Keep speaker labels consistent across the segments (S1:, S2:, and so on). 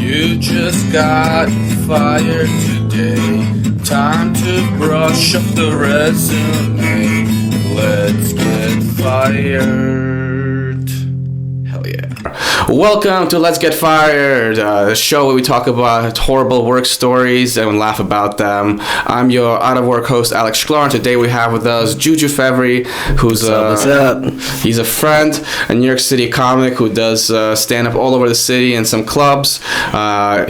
S1: You just got fired today. Time to brush up the resume. Let's get fired. Hell yeah. Welcome to Let's Get Fired, the show where we talk about horrible work stories and laugh about them. I'm your out-of-work host, Alex Shklar, and today we have with us Juju Fevry, who's
S2: what's up?
S1: He's a friend, a New York City comic who does stand-up all over the city in some clubs.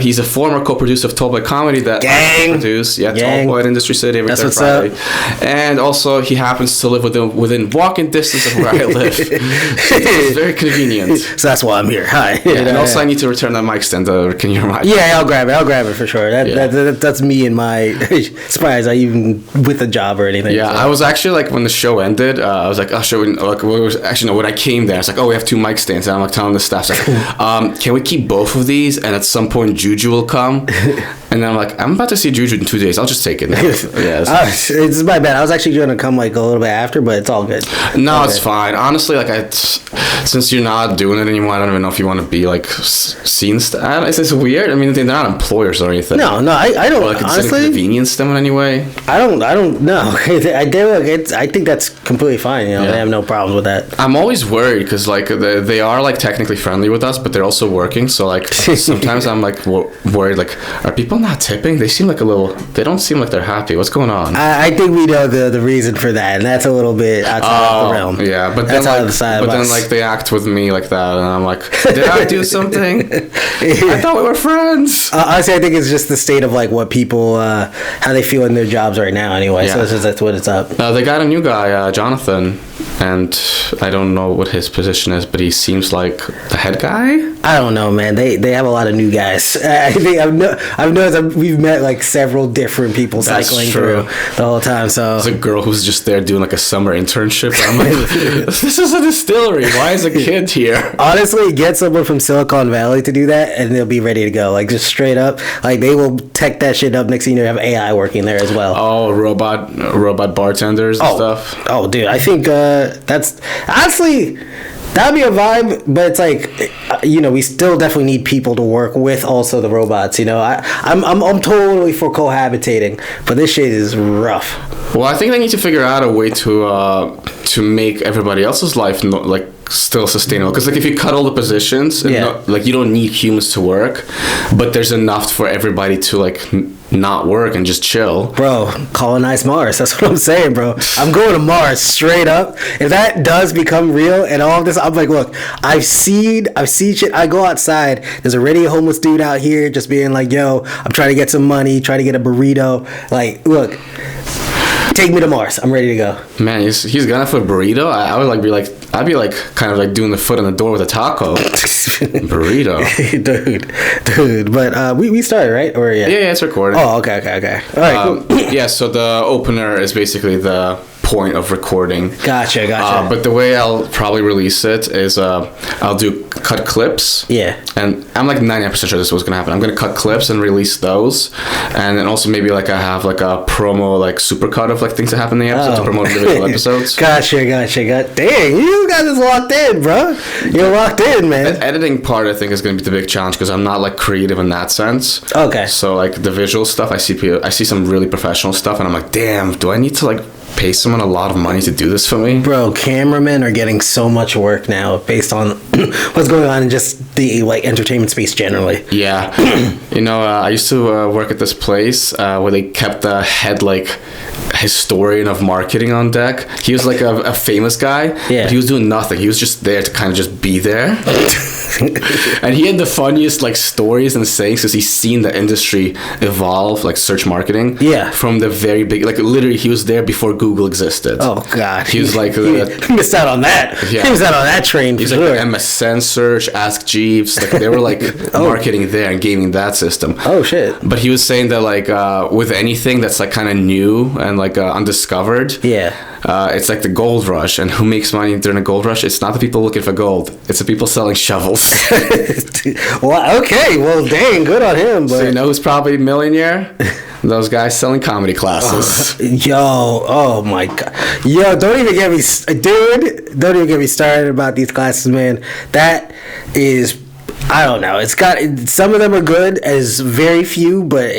S1: He's a former co-producer of Tall Boy Comedy that I produce. Yeah, Tall Boy at Industry City every third Friday. Up. And also, he happens to live within walking distance of where I live. So it's very convenient.
S2: So that's why I'm here. Hi.
S1: Yeah, and also I need to return that mic stand. Can you remind me?
S2: Yeah, I'll grab it for sure. That's me and my surprise. I even with a job or anything.
S1: Yeah, so. I was actually like when the show ended, I was like, oh, when I came there, I was like, oh, we have two mic stands. And I'm like telling the staff, like, can we keep both of these? And at some point, Juju will come. And then I'm like, I'm about to see Juju in 2 days. I'll just take it now.
S2: It's my bad. I was actually going to come like a little bit after, but it's all good.
S1: No, it's fine. Honestly, like since you're not doing it anymore, I don't even know if you want to be like seen. It's just weird. I mean, they're not employers or anything.
S2: No, I don't. Or, like, honestly,
S1: inconvenience them in any way.
S2: I don't know. I think that's completely fine. You know, they have no problems with that.
S1: I'm always worried because like they are like technically friendly with us, but they're also working. So like sometimes I'm like worried. Like, are people not tipping? They seem like they don't seem like they're happy. What's going on?
S2: I think we know the reason for that, and that's a little bit outside of the realm.
S1: Yeah, but then like they act with me like that, and I'm like, did I do something? I thought we were friends.
S2: Honestly, I think it's just the state of like what people, how they feel in their jobs right now. Anyway, so that's what it's up.
S1: They got a new guy, Jonathan, and I don't know what his position is, but he seems like the head guy.
S2: I don't know, man. They have a lot of new guys. I think I've noticed we've met like several different people cycling through the whole time. So
S1: there's a girl who's just there doing like a summer internship. I'm like, this is a distillery. Why is a kid here?
S2: Honestly, get someone from Silicon Valley to do that, and they'll be ready to go. Like just straight up, like they will tech that shit up. Next thing you know, you have AI working there as well.
S1: Oh, robot bartenders and stuff.
S2: Oh, dude, I think that's honestly. That'd be a vibe, but it's like, we still definitely need people to work with also the robots. I'm totally for cohabitating, but this shit is rough.
S1: Well, I think they need to figure out a way to make everybody else's life still sustainable. Because like if you cut all the positions, you don't need humans to work, but there's enough for everybody to like not work and just chill.
S2: Bro, colonize Mars. That's what I'm saying, bro. I'm going to Mars straight up. If that does become real and all of this, I'm like, look, I've seen shit. I go outside. There's already a homeless dude out here just being like, yo, I'm trying to get some money, trying to get a burrito. Like, look, take me to Mars. I'm ready to go.
S1: Man, he's gonna for a burrito. I'd be like kind of like doing the foot in the door with a taco. Burrito.
S2: dude. But we started, right? Or
S1: yeah, it's recorded.
S2: Oh, okay. All right, cool.
S1: Yeah, so the opener is basically the point of recording.
S2: Gotcha.
S1: But the way I'll probably release it is I'll do cut clips.
S2: Yeah.
S1: And I'm like 99% sure this is what's going to happen. I'm going to cut clips and release those. And then also maybe like I have like a promo like supercut of like things that happen in the episode to promote individual episodes.
S2: Gotcha. Dang, you got this locked in, bro. You're locked in, man.
S1: The editing part I think is going to be the big challenge because I'm not like creative in that sense.
S2: Okay.
S1: So like the visual stuff, I see some really professional stuff and I'm like, damn, do I need to like pay someone a lot of money to do this for me?
S2: Bro, cameramen are getting so much work now based on what's going on in just the like entertainment space generally.
S1: Yeah. I used to work at this place where they kept the head like historian of marketing on deck. He was like a famous guy, but he was doing nothing. He was just there to kind of just be there. And he had the funniest like stories and sayings because he's seen the industry evolve, like search marketing.
S2: Yeah.
S1: From the very big, like literally he was there before Google existed.
S2: Oh God.
S1: He was like
S2: he missed out on that. Yeah. He missed out on that train.
S1: He's like the MSN search, Ask Jeeves. Like they were like marketing there and gaming that system.
S2: Oh shit.
S1: But he was saying that like with anything that's like kind of new and like undiscovered.
S2: Yeah.
S1: It's like the gold rush, and who makes money during a gold rush? It's not the people looking for gold. It's the people selling shovels.
S2: Well, okay. Well, dang, good on him. But...
S1: So you know who's probably a millionaire? Those guys selling comedy classes.
S2: Oh my God. Yo, don't even get me started about these classes, man. That is I don't know. It's got some of them are good, as very few, but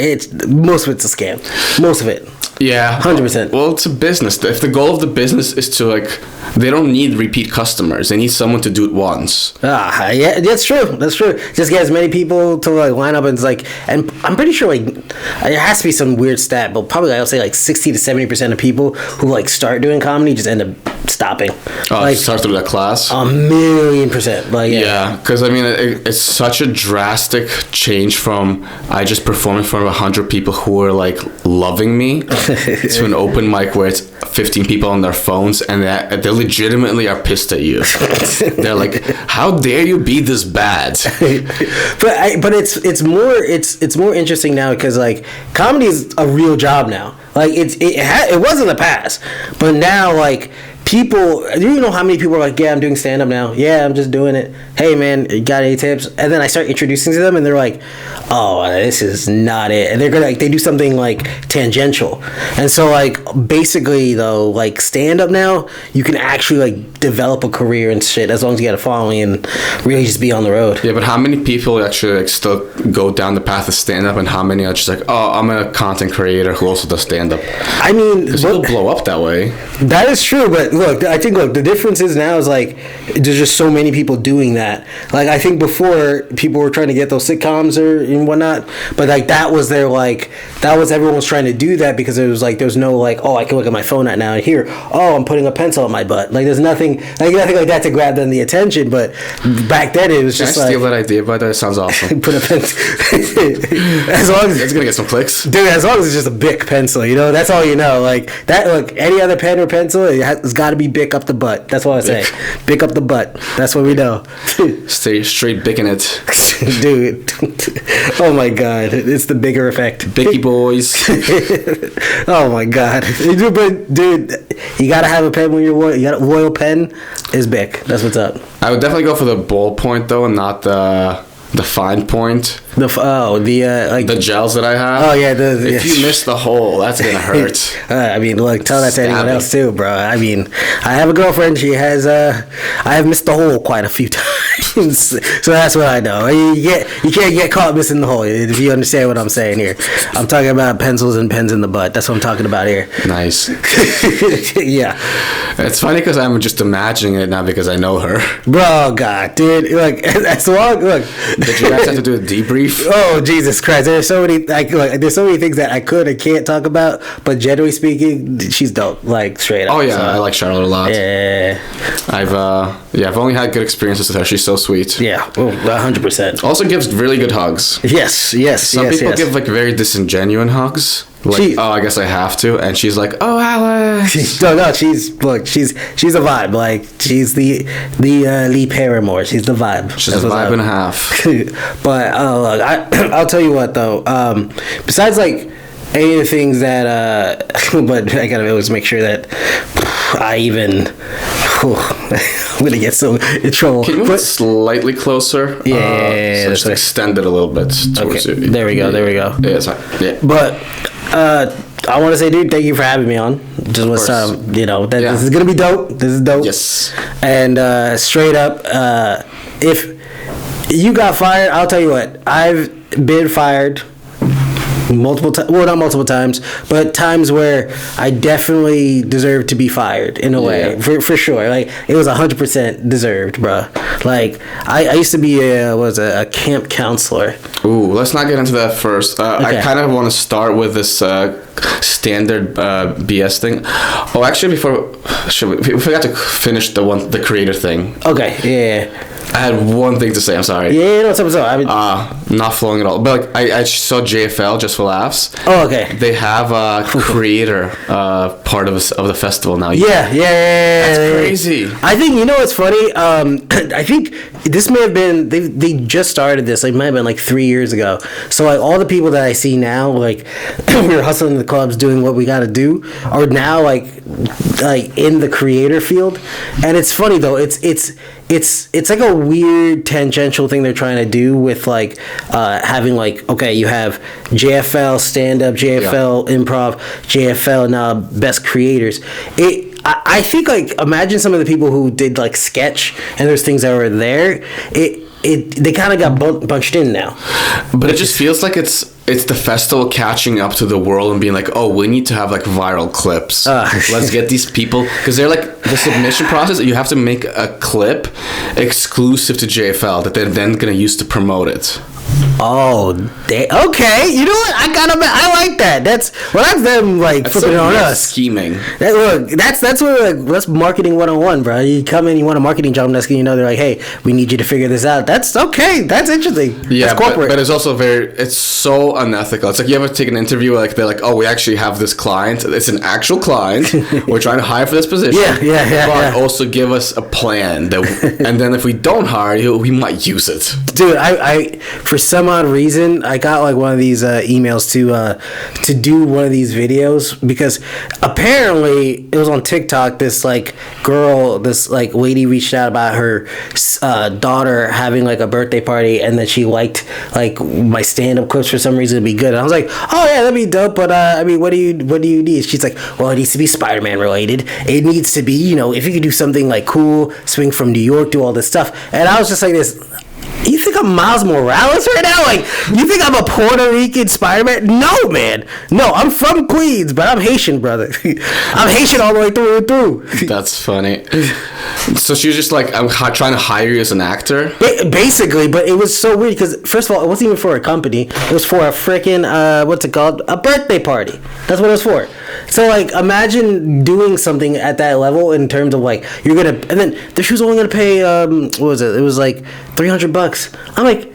S2: most of it's a scam. Most of it.
S1: Yeah,
S2: 100%.
S1: Well, it's a business. If the goal of the business is to like, they don't need repeat customers. They need someone to do it once.
S2: Yeah, that's true. That's true. Just get as many people to like line up, and it's like, and I'm pretty sure like it has to be some weird stat, but probably I'll say like 60 to 70% of people who like start doing comedy just end up stopping.
S1: Oh,
S2: like
S1: start through that class.
S2: 1,000,000%. Like
S1: yeah, because I mean, it's such a drastic change from I just performed in front of 100 people who were like loving me to an open mic where it's 15 people on their phones and they legitimately are pissed at you. They're like, "How dare you be this bad?"
S2: but it's more interesting now because like comedy is a real job now. Like it was in the past, but now like. People, do you know how many people are like, yeah, I'm doing stand-up now. Yeah, I'm just doing it. Hey, man, you got any tips? And then I start introducing to them, and they're like, oh, this is not it. And they're gonna like, they do something like tangential. And so like, basically though, like stand-up now, you can actually like develop a career and shit as long as you got a following and really just be on the road.
S1: Yeah, but how many people actually like still go down the path of stand-up, and how many are just like, oh, I'm a content creator who also does stand-up?
S2: I mean,
S1: people blow up that way.
S2: That is true, but look, I think the difference is now is like there's just so many people doing that. Like I think before people were trying to get those sitcoms or and whatnot, but like that was everyone was trying to do that because it was like there's no like, oh, I can look at my phone right now and here, oh, I'm putting a pencil on my butt. Like there's nothing like that to grab them the attention. But back then it was just
S1: Can I steal that idea? By that, it sounds awesome.
S2: Put a pencil. As long as
S1: it's gonna get some clicks,
S2: dude. As long as it's just a Bic pencil, you know, that's all you know. Like that. Look, any other pen or pencil, it's got to be Bic up the butt. That's what I say. Bic up the butt. That's what we know.
S1: Stay straight Bicking it,
S2: dude. Oh my god, it's the bigger effect.
S1: Bicky boys.
S2: Oh my god, but dude, you gotta have a pen when you got a royal pen is Bic. That's what's up.
S1: I would definitely go for the ballpoint though, and not the fine point.
S2: The
S1: gels that I have.
S2: Oh yeah,
S1: if you miss the hole, that's gonna hurt.
S2: I mean, look, tell that to anyone else too, bro. I mean, I have a girlfriend. She has I have missed the hole quite a few times, so that's what I know. You can't get caught missing the hole if you understand what I'm saying here. I'm talking about pencils and pens in the butt. That's what I'm talking about here.
S1: Nice.
S2: Yeah.
S1: It's funny because I'm just imagining it now because I know her.
S2: Bro, God, dude, look, that's long. Look.
S1: Did you guys have to do a debrief?
S2: Oh Jesus Christ! There's so many there's so many things that I could and can't talk about, but generally speaking, she's dope. Like straight up.
S1: Oh yeah, so, I like Charlotte a lot.
S2: Yeah.
S1: I've only had good experiences with her. She's so sweet.
S2: Yeah, 100%.
S1: Also gives really good hugs.
S2: Yes.
S1: Some people give like very disingenuine hugs. Like, I guess I have to, and she's like, "Oh, Alex."
S2: No, she's a vibe. Like she's the Lee Paramore. She's the vibe.
S1: She's a vibe and a half.
S2: But look, I'll tell you what though. Besides like any of the things that, but I gotta always make sure that I even. I'm gonna get so in trouble.
S1: Can you move slightly closer?
S2: Yeah,
S1: so just extend it a little bit towards you.
S2: There we go.
S1: Yeah, it's fine. Yeah.
S2: But I want to say, dude, thank you for having me on. Just was, this is gonna be dope. This is dope.
S1: Yes.
S2: And straight up, if you got fired, I'll tell you what. I've been fired multiple times. Well, not multiple times, but times where I definitely deserved to be fired in a way, for sure. Like it was 100% deserved, bro. Like I used to be a camp counselor.
S1: Ooh, let's not get into that first. Okay. I kind of want to start with this standard BS thing. Oh, actually, we forgot to finish the creator thing.
S2: Okay, yeah.
S1: I had one thing to say. I'm sorry.
S2: Yeah, no, what's up?
S1: Not flowing at all. But like, I saw JFL just for laughs.
S2: Oh, okay.
S1: They have a creator part of the festival now.
S2: Yeah.
S1: That's crazy.
S2: I think what's funny. I think this may have been they just started this. Like, might have been like 3 years ago. So like all the people that I see now, like we're hustling in the clubs doing what we got to do, are now like in the creator field. And it's funny though. It's like a weird tangential thing they're trying to do with like having like, okay, you have JFL stand-up, JFL improv, JFL now best creators. I think like imagine some of the people who did like sketch and there's things that were there. they kind of got bunched in now.
S1: But it just feels like it's the festival catching up to the world and being like, oh, we need to have like viral clips. Let's get these people, because they're like the submission process. You have to make a clip exclusive to JFL that they're then gonna use to promote it.
S2: Oh, okay. You know what? I like that. That's them like flipping it on us.
S1: Scheming.
S2: That's marketing 101, bro. You come in, you want a marketing job desk, and they're like, hey, we need you to figure this out. That's okay. That's interesting.
S1: Yeah,
S2: that's corporate.
S1: But it's also it's so unethical. It's like you ever take an interview like they're like, oh, we actually have this client. It's an actual client. We're trying to hire for this position.
S2: Yeah.
S1: But also give us a plan and then if we don't hire you, we might use it.
S2: Dude, I for some odd reason, I got like one of these emails to do one of these videos, because apparently it was on TikTok. This like girl, this like lady reached out about her daughter having like a birthday party, and that she liked like my stand-up clips for some reason to be good. And I was like, oh yeah, that'd be dope. But I mean, what do you need? She's like, well, it needs to be Spider-Man related. It needs to be, if you could do something like cool, swing from New York, do all this stuff. And I was just like this. You think I'm Miles Morales right now? Like, you think I'm a Puerto Rican Spider-Man? No, man. No, I'm from Queens, but I'm Haitian, brother. I'm Haitian all the way through and through.
S1: That's funny. So she was just like, I'm trying to hire you as an actor?
S2: Basically, but it was so weird because, first of all, it wasn't even for a company. It was for a freaking, what's it called? A birthday party. That's what it was for. So, like, imagine doing something at that level in terms of, like, you're going to, and then she was only going to pay, what was it? It was like $300. I'm like,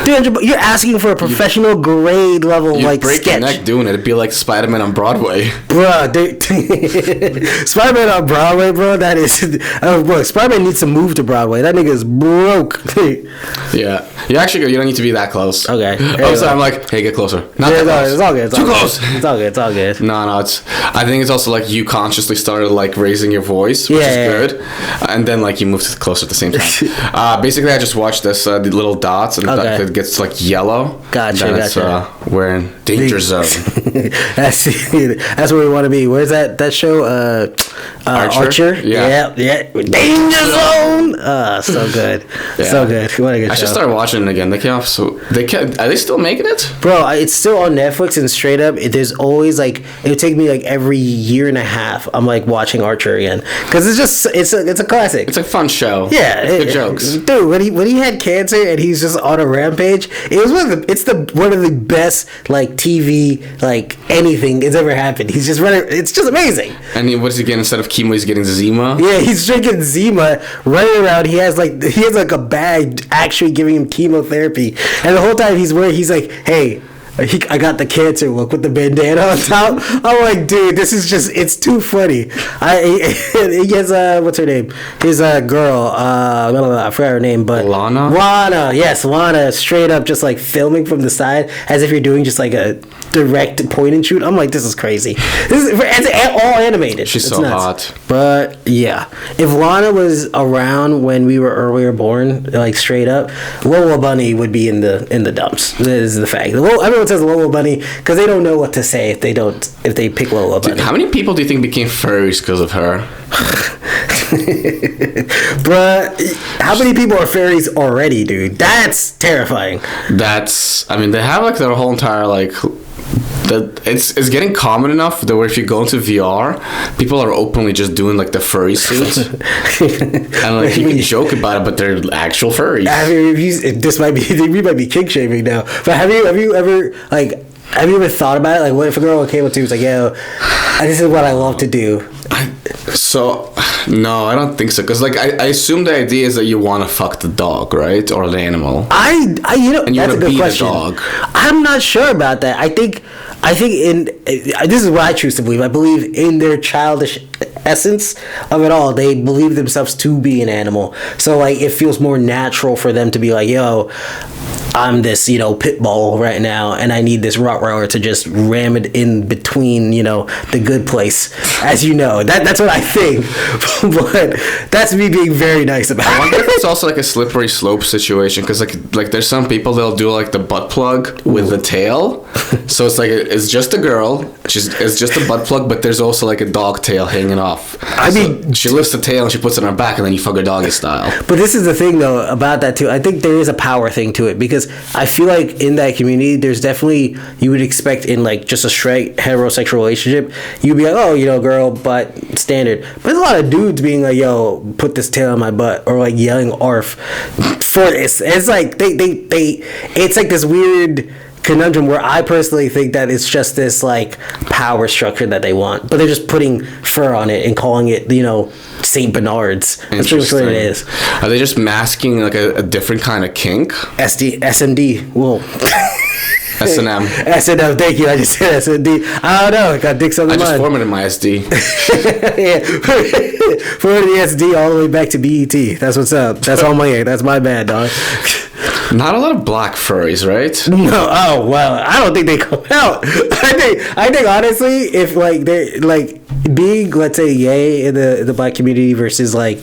S2: $300. You're asking for a professional grade level
S1: you
S2: like
S1: break
S2: sketch.
S1: Your neck doing it. It'd be like Spider-Man on Broadway,
S2: bro. Spider-Man on Broadway, bro. That is, bro. Spider-Man needs to move to Broadway. That nigga is broke.
S1: Yeah, you actually you don't need to be that close.
S2: Okay.
S1: So I'm like, hey, get closer. Not that close.
S2: It's all good.
S1: Too close.
S2: It's all good. It's all good.
S1: No. I think it's also like you consciously started like raising your voice, which is good, and then like you moved closer at the same time. Basically, I just watched this the little dots and it gets like yellow.
S2: Gotcha.
S1: We're in danger zone.
S2: That's where we want to be. Where's that show? Archer. Yeah. Danger zone. So good.
S1: Yeah.
S2: So good. What a good show.
S1: I should start watching it again. They came off are they still making it?
S2: Bro, it's still on Netflix, and straight up, there's always like, it would take me like every year and a half. I'm like watching Archer again because it's a classic.
S1: It's a fun show.
S2: Yeah,
S1: good jokes.
S2: Dude, when he had cancer and he's just on a rampage, it was one of the best like TV like anything that's ever happened. He's just running. It's just amazing.
S1: And what is he getting instead of chemo? He's getting Zima.
S2: Yeah, he's drinking Zima, running around. He has like a bag actually giving him chemotherapy, and the whole time he's like, hey, I got the cancer look with the bandana on top. I'm like, dude, this is just, it's too funny. He has, what's her name? His girl, I forgot her name, but Lana, yes, Lana, straight up just like filming from the side as if you're doing just like a direct point and shoot. I'm like, this is crazy. It's all animated.
S1: She's so hot.
S2: But yeah, if Lana was around when we were born, like straight up, Lola Bunny would be in the dumps. This is the fact. Everyone says Lola Bunny because they don't know what to say if they pick Lola Bunny.
S1: Dude, how many people do you think became furries because of her?
S2: Bruh, how many people are fairies already, dude? That's terrifying.
S1: They have like their whole entire like. It's getting common enough that where if you go into VR, people are openly just doing like the furry suits, and like you can joke about it, but they're actual furries.
S2: We might be kink shaming now. But have you ever thought about it? Like, what if a girl came up to you and was like, "Yo, this is what I love to do."
S1: No, I don't think so. Because like I assume the idea is that you want to fuck the dog, right, or the animal.
S2: And that's a good question.
S1: Dog.
S2: I'm not sure about that. I think this is what I choose to believe. I believe in their childish essence of it all. They believe themselves to be an animal, so like it feels more natural for them to be like, yo, I'm this, pit bull right now, and I need this Rottweiler to just ram it in between, the good place. As you know, that's what I think. But that's me being very nice about it.
S1: I wonder if it's also like a slippery slope situation, because like there's some people they'll do like the butt plug with the tail. So it's like it's just a girl. It's just a butt plug, but there's also like a dog tail hanging off. I mean, she lifts the tail and she puts it on her back, and then you fuck her doggy style. But
S2: this is the thing though about that too. I think there is a power thing to it, because I feel like in that community, there's definitely, you would expect in like just a straight heterosexual relationship, you'd be like, oh, girl butt standard. But there's a lot of dudes being like, yo, put this tail on my butt, or like yelling "arf" for this. It's like it's like this weird conundrum where I personally think that it's just this like power structure that they want, but they're just putting fur on it and calling it, Saint Bernards. That's pretty much what it is.
S1: Are they just masking like a different kind of kink?
S2: SMD. Whoa.
S1: S&M.
S2: S&M, thank you. I just said S&D. I don't know. I got dicks on the mind.
S1: I just formatted my SD.
S2: Yeah. Formatted the SD all the way back to BET. That's what's up. That's my bad, dog.
S1: Not a lot of black furries, right?
S2: No. Oh, well, I don't think they come out. I think honestly, if like they're like being, let's say, gay in the black community versus like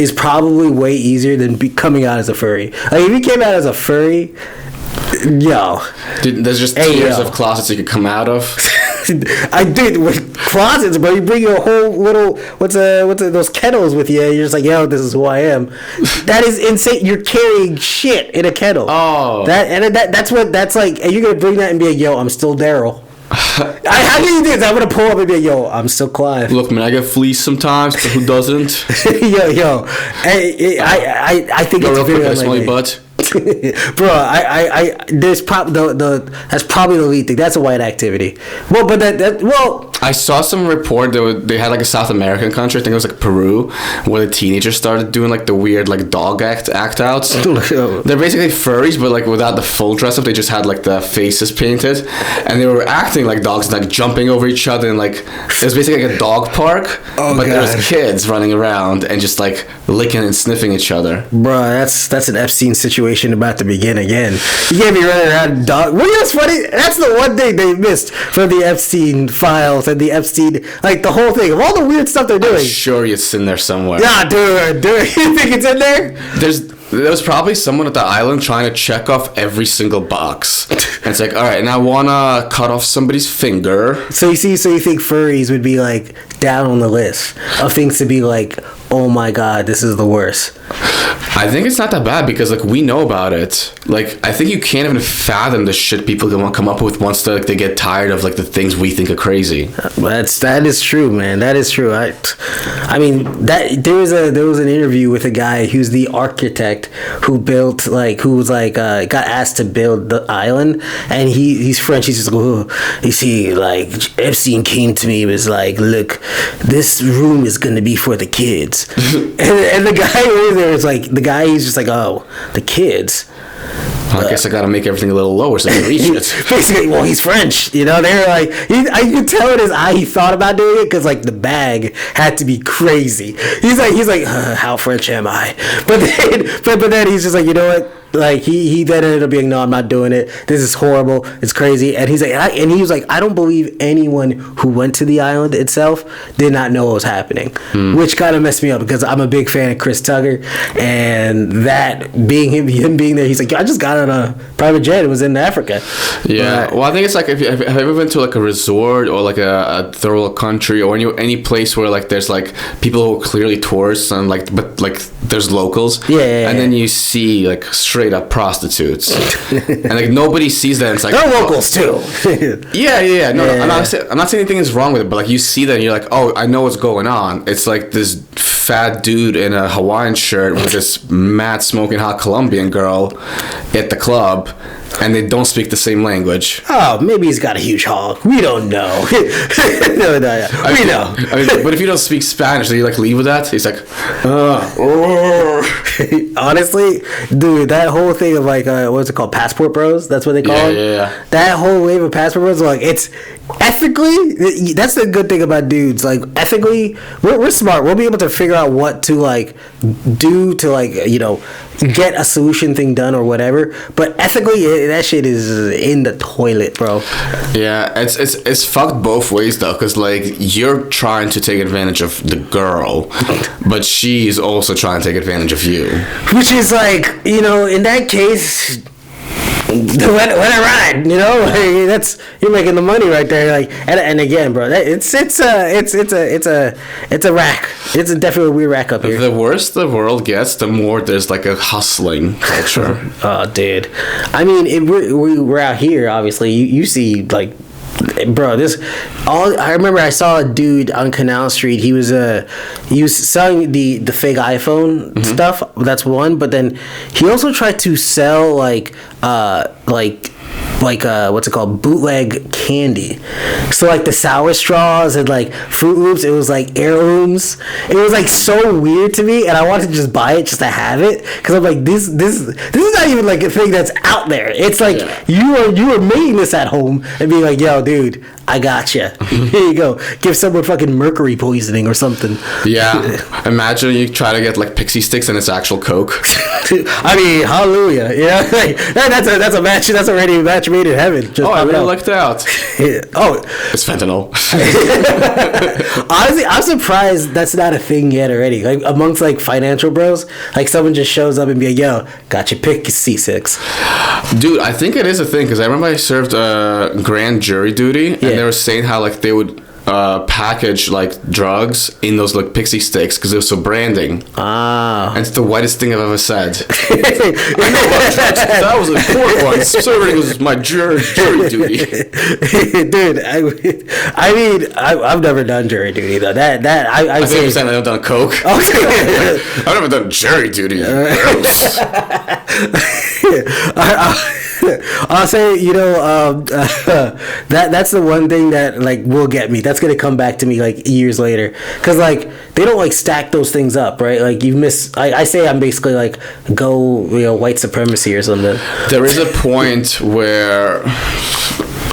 S2: is probably way easier than coming out as a furry. Like if you came out as a furry,
S1: dude, there's just tiers of closets you could come out of.
S2: I did with closets, bro. You bring your whole little what's those kettles with you. You're just like, this is who I am. That is insane. You're carrying shit in a kettle.
S1: Oh,
S2: that's like. And you're gonna bring that and be like, I'm still Daryl. How do you do this? I'm gonna pull up and be like, I'm still Clive.
S1: Look, man, I get fleeced sometimes, but who doesn't?
S2: I think it's very unlikely.
S1: Butt.
S2: Bro, there's that's probably the lead thing. That's a white activity. Well, but
S1: I saw some report that they had like a South American country, I think it was like Peru, where the teenagers started doing like the weird like dog act outs. They're basically furries, but like without the full dress up, they just had like the faces painted, and they were acting like dogs, like jumping over each other, and like it was basically like a dog park, but there was kids running around and just like licking and sniffing each other.
S2: Bro, that's an Epstein situation about to begin again. You can't be running around dog. What is funny? That's the one thing they missed from the Epstein files and the Epstein, like the whole thing of all the weird stuff they're doing.
S1: I'm sure it's in there somewhere.
S2: Yeah, dude. You think it's in there?
S1: There was probably someone at the island trying to check off every single box. And it's like, all right, and I want to cut off somebody's finger.
S2: So you think furries would be like down on the list of things to be like, oh my god, this is the worst?
S1: I think it's not that bad because like we know about it. Like I think you can't even fathom the shit people can come up with once they get tired of like the things we think are crazy.
S2: That is true, man. That is true. I mean that there was an interview with a guy who's the architect who got asked to build the island, and he's French. He's just like, oh, you see, like Epstein came to me and was like, look, this room is gonna be for the kids, and the guy over there is like, the guy, he's just like, oh, the kids.
S1: Well, I guess I gotta make everything a little lower so I can reach it.
S2: Basically, well, he's French, they're like, I could tell in his eye he thought about doing it because like the bag had to be crazy. He's like, how French am I? But then he's just like, you know what? Like he then ended up being, no, I'm not doing it. This is horrible. It's crazy. And he was like, I don't believe anyone who went to the island itself did not know what was happening, which kind of messed me up because I'm a big fan of Chris Tucker, and that being him being there, he's like, I just got on a private jet. It was in Africa.
S1: Yeah. Well, I think it's like have you ever been to like a resort or like a third world country or any place where like there's like people who are clearly tourists and like but like there's locals.
S2: Yeah.
S1: And then you see like straight up prostitutes, and like nobody sees that. And it's like
S2: they're locals too.
S1: Yeah. No, I'm not saying anything is wrong with it, but like you see that and you're like, oh, I know what's going on. It's like this fat dude in a Hawaiian shirt with this mad smoking hot Colombian girl at the club, and they don't speak the same language.
S2: Oh, maybe he's got a huge hog. We don't know. No. We know.
S1: I mean, but if you don't speak Spanish, do you like leave with that? He's like,
S2: honestly, dude, that whole thing of like, what's it called? Passport bros? That's what they call it?
S1: Yeah.
S2: That whole wave of passport bros, like, it's ethically, that's the good thing about dudes. Like, ethically, we're smart. We'll be able to figure out what to like do to like, get a solution thing done or whatever. But ethically, that shit is in the toilet, bro.
S1: Yeah, it's fucked both ways though, because like you're trying to take advantage of the girl, but she's also trying to take advantage of you.
S2: Which is like, you know, in that case, let it ride, you know. Like, that's, you're making the money right there. Like, and again, bro, it's a rack. It's definitely a weird rack up here.
S1: The worse the world gets, the more there's like a hustling culture.
S2: Oh, dude. I mean, we're out here. Obviously, you see like. Bro, I remember I saw a dude on Canal Street. He was selling the fake iPhone stuff. That's one, but then he also tried to sell like what's it called, bootleg candy. So like the sour straws and like Fruit Loops, it was like heirlooms. It was like so weird to me, and I wanted to just buy it just to have it, because I'm like, this is not even like a thing that's out there. It's like you are making this at home and being like, yo, dude, I got you. Here you go. Give someone fucking mercury poisoning or something.
S1: Yeah. Imagine you try to get like pixie sticks and it's actual Coke.
S2: I mean, hallelujah. Yeah, like, that's a match. That's already a match made in heaven. Just
S1: I really lucked out.
S2: Oh,
S1: it's fentanyl.
S2: Honestly, I'm surprised that's not a thing yet already. Like amongst like financial bros, like someone just shows up and be like, "Yo, got your pick, C6."
S1: Dude, I think it is a thing, because I remember I served grand jury duty, and they were saying how like they would package like drugs in those like pixie sticks because it was so branding. And it's the whitest thing I've ever said. That was a important one. Serving was my jury duty.
S2: Dude, I mean, I've never done jury duty though. I
S1: think you're saying I've done coke. Okay. I've never done jury duty.
S2: I'll say, you know, that's the one thing that like will get me. That's gonna come back to me like years later, because like they don't like stack those things up, right? Like you miss. I say I'm basically like white supremacy or something.
S1: There is a point where.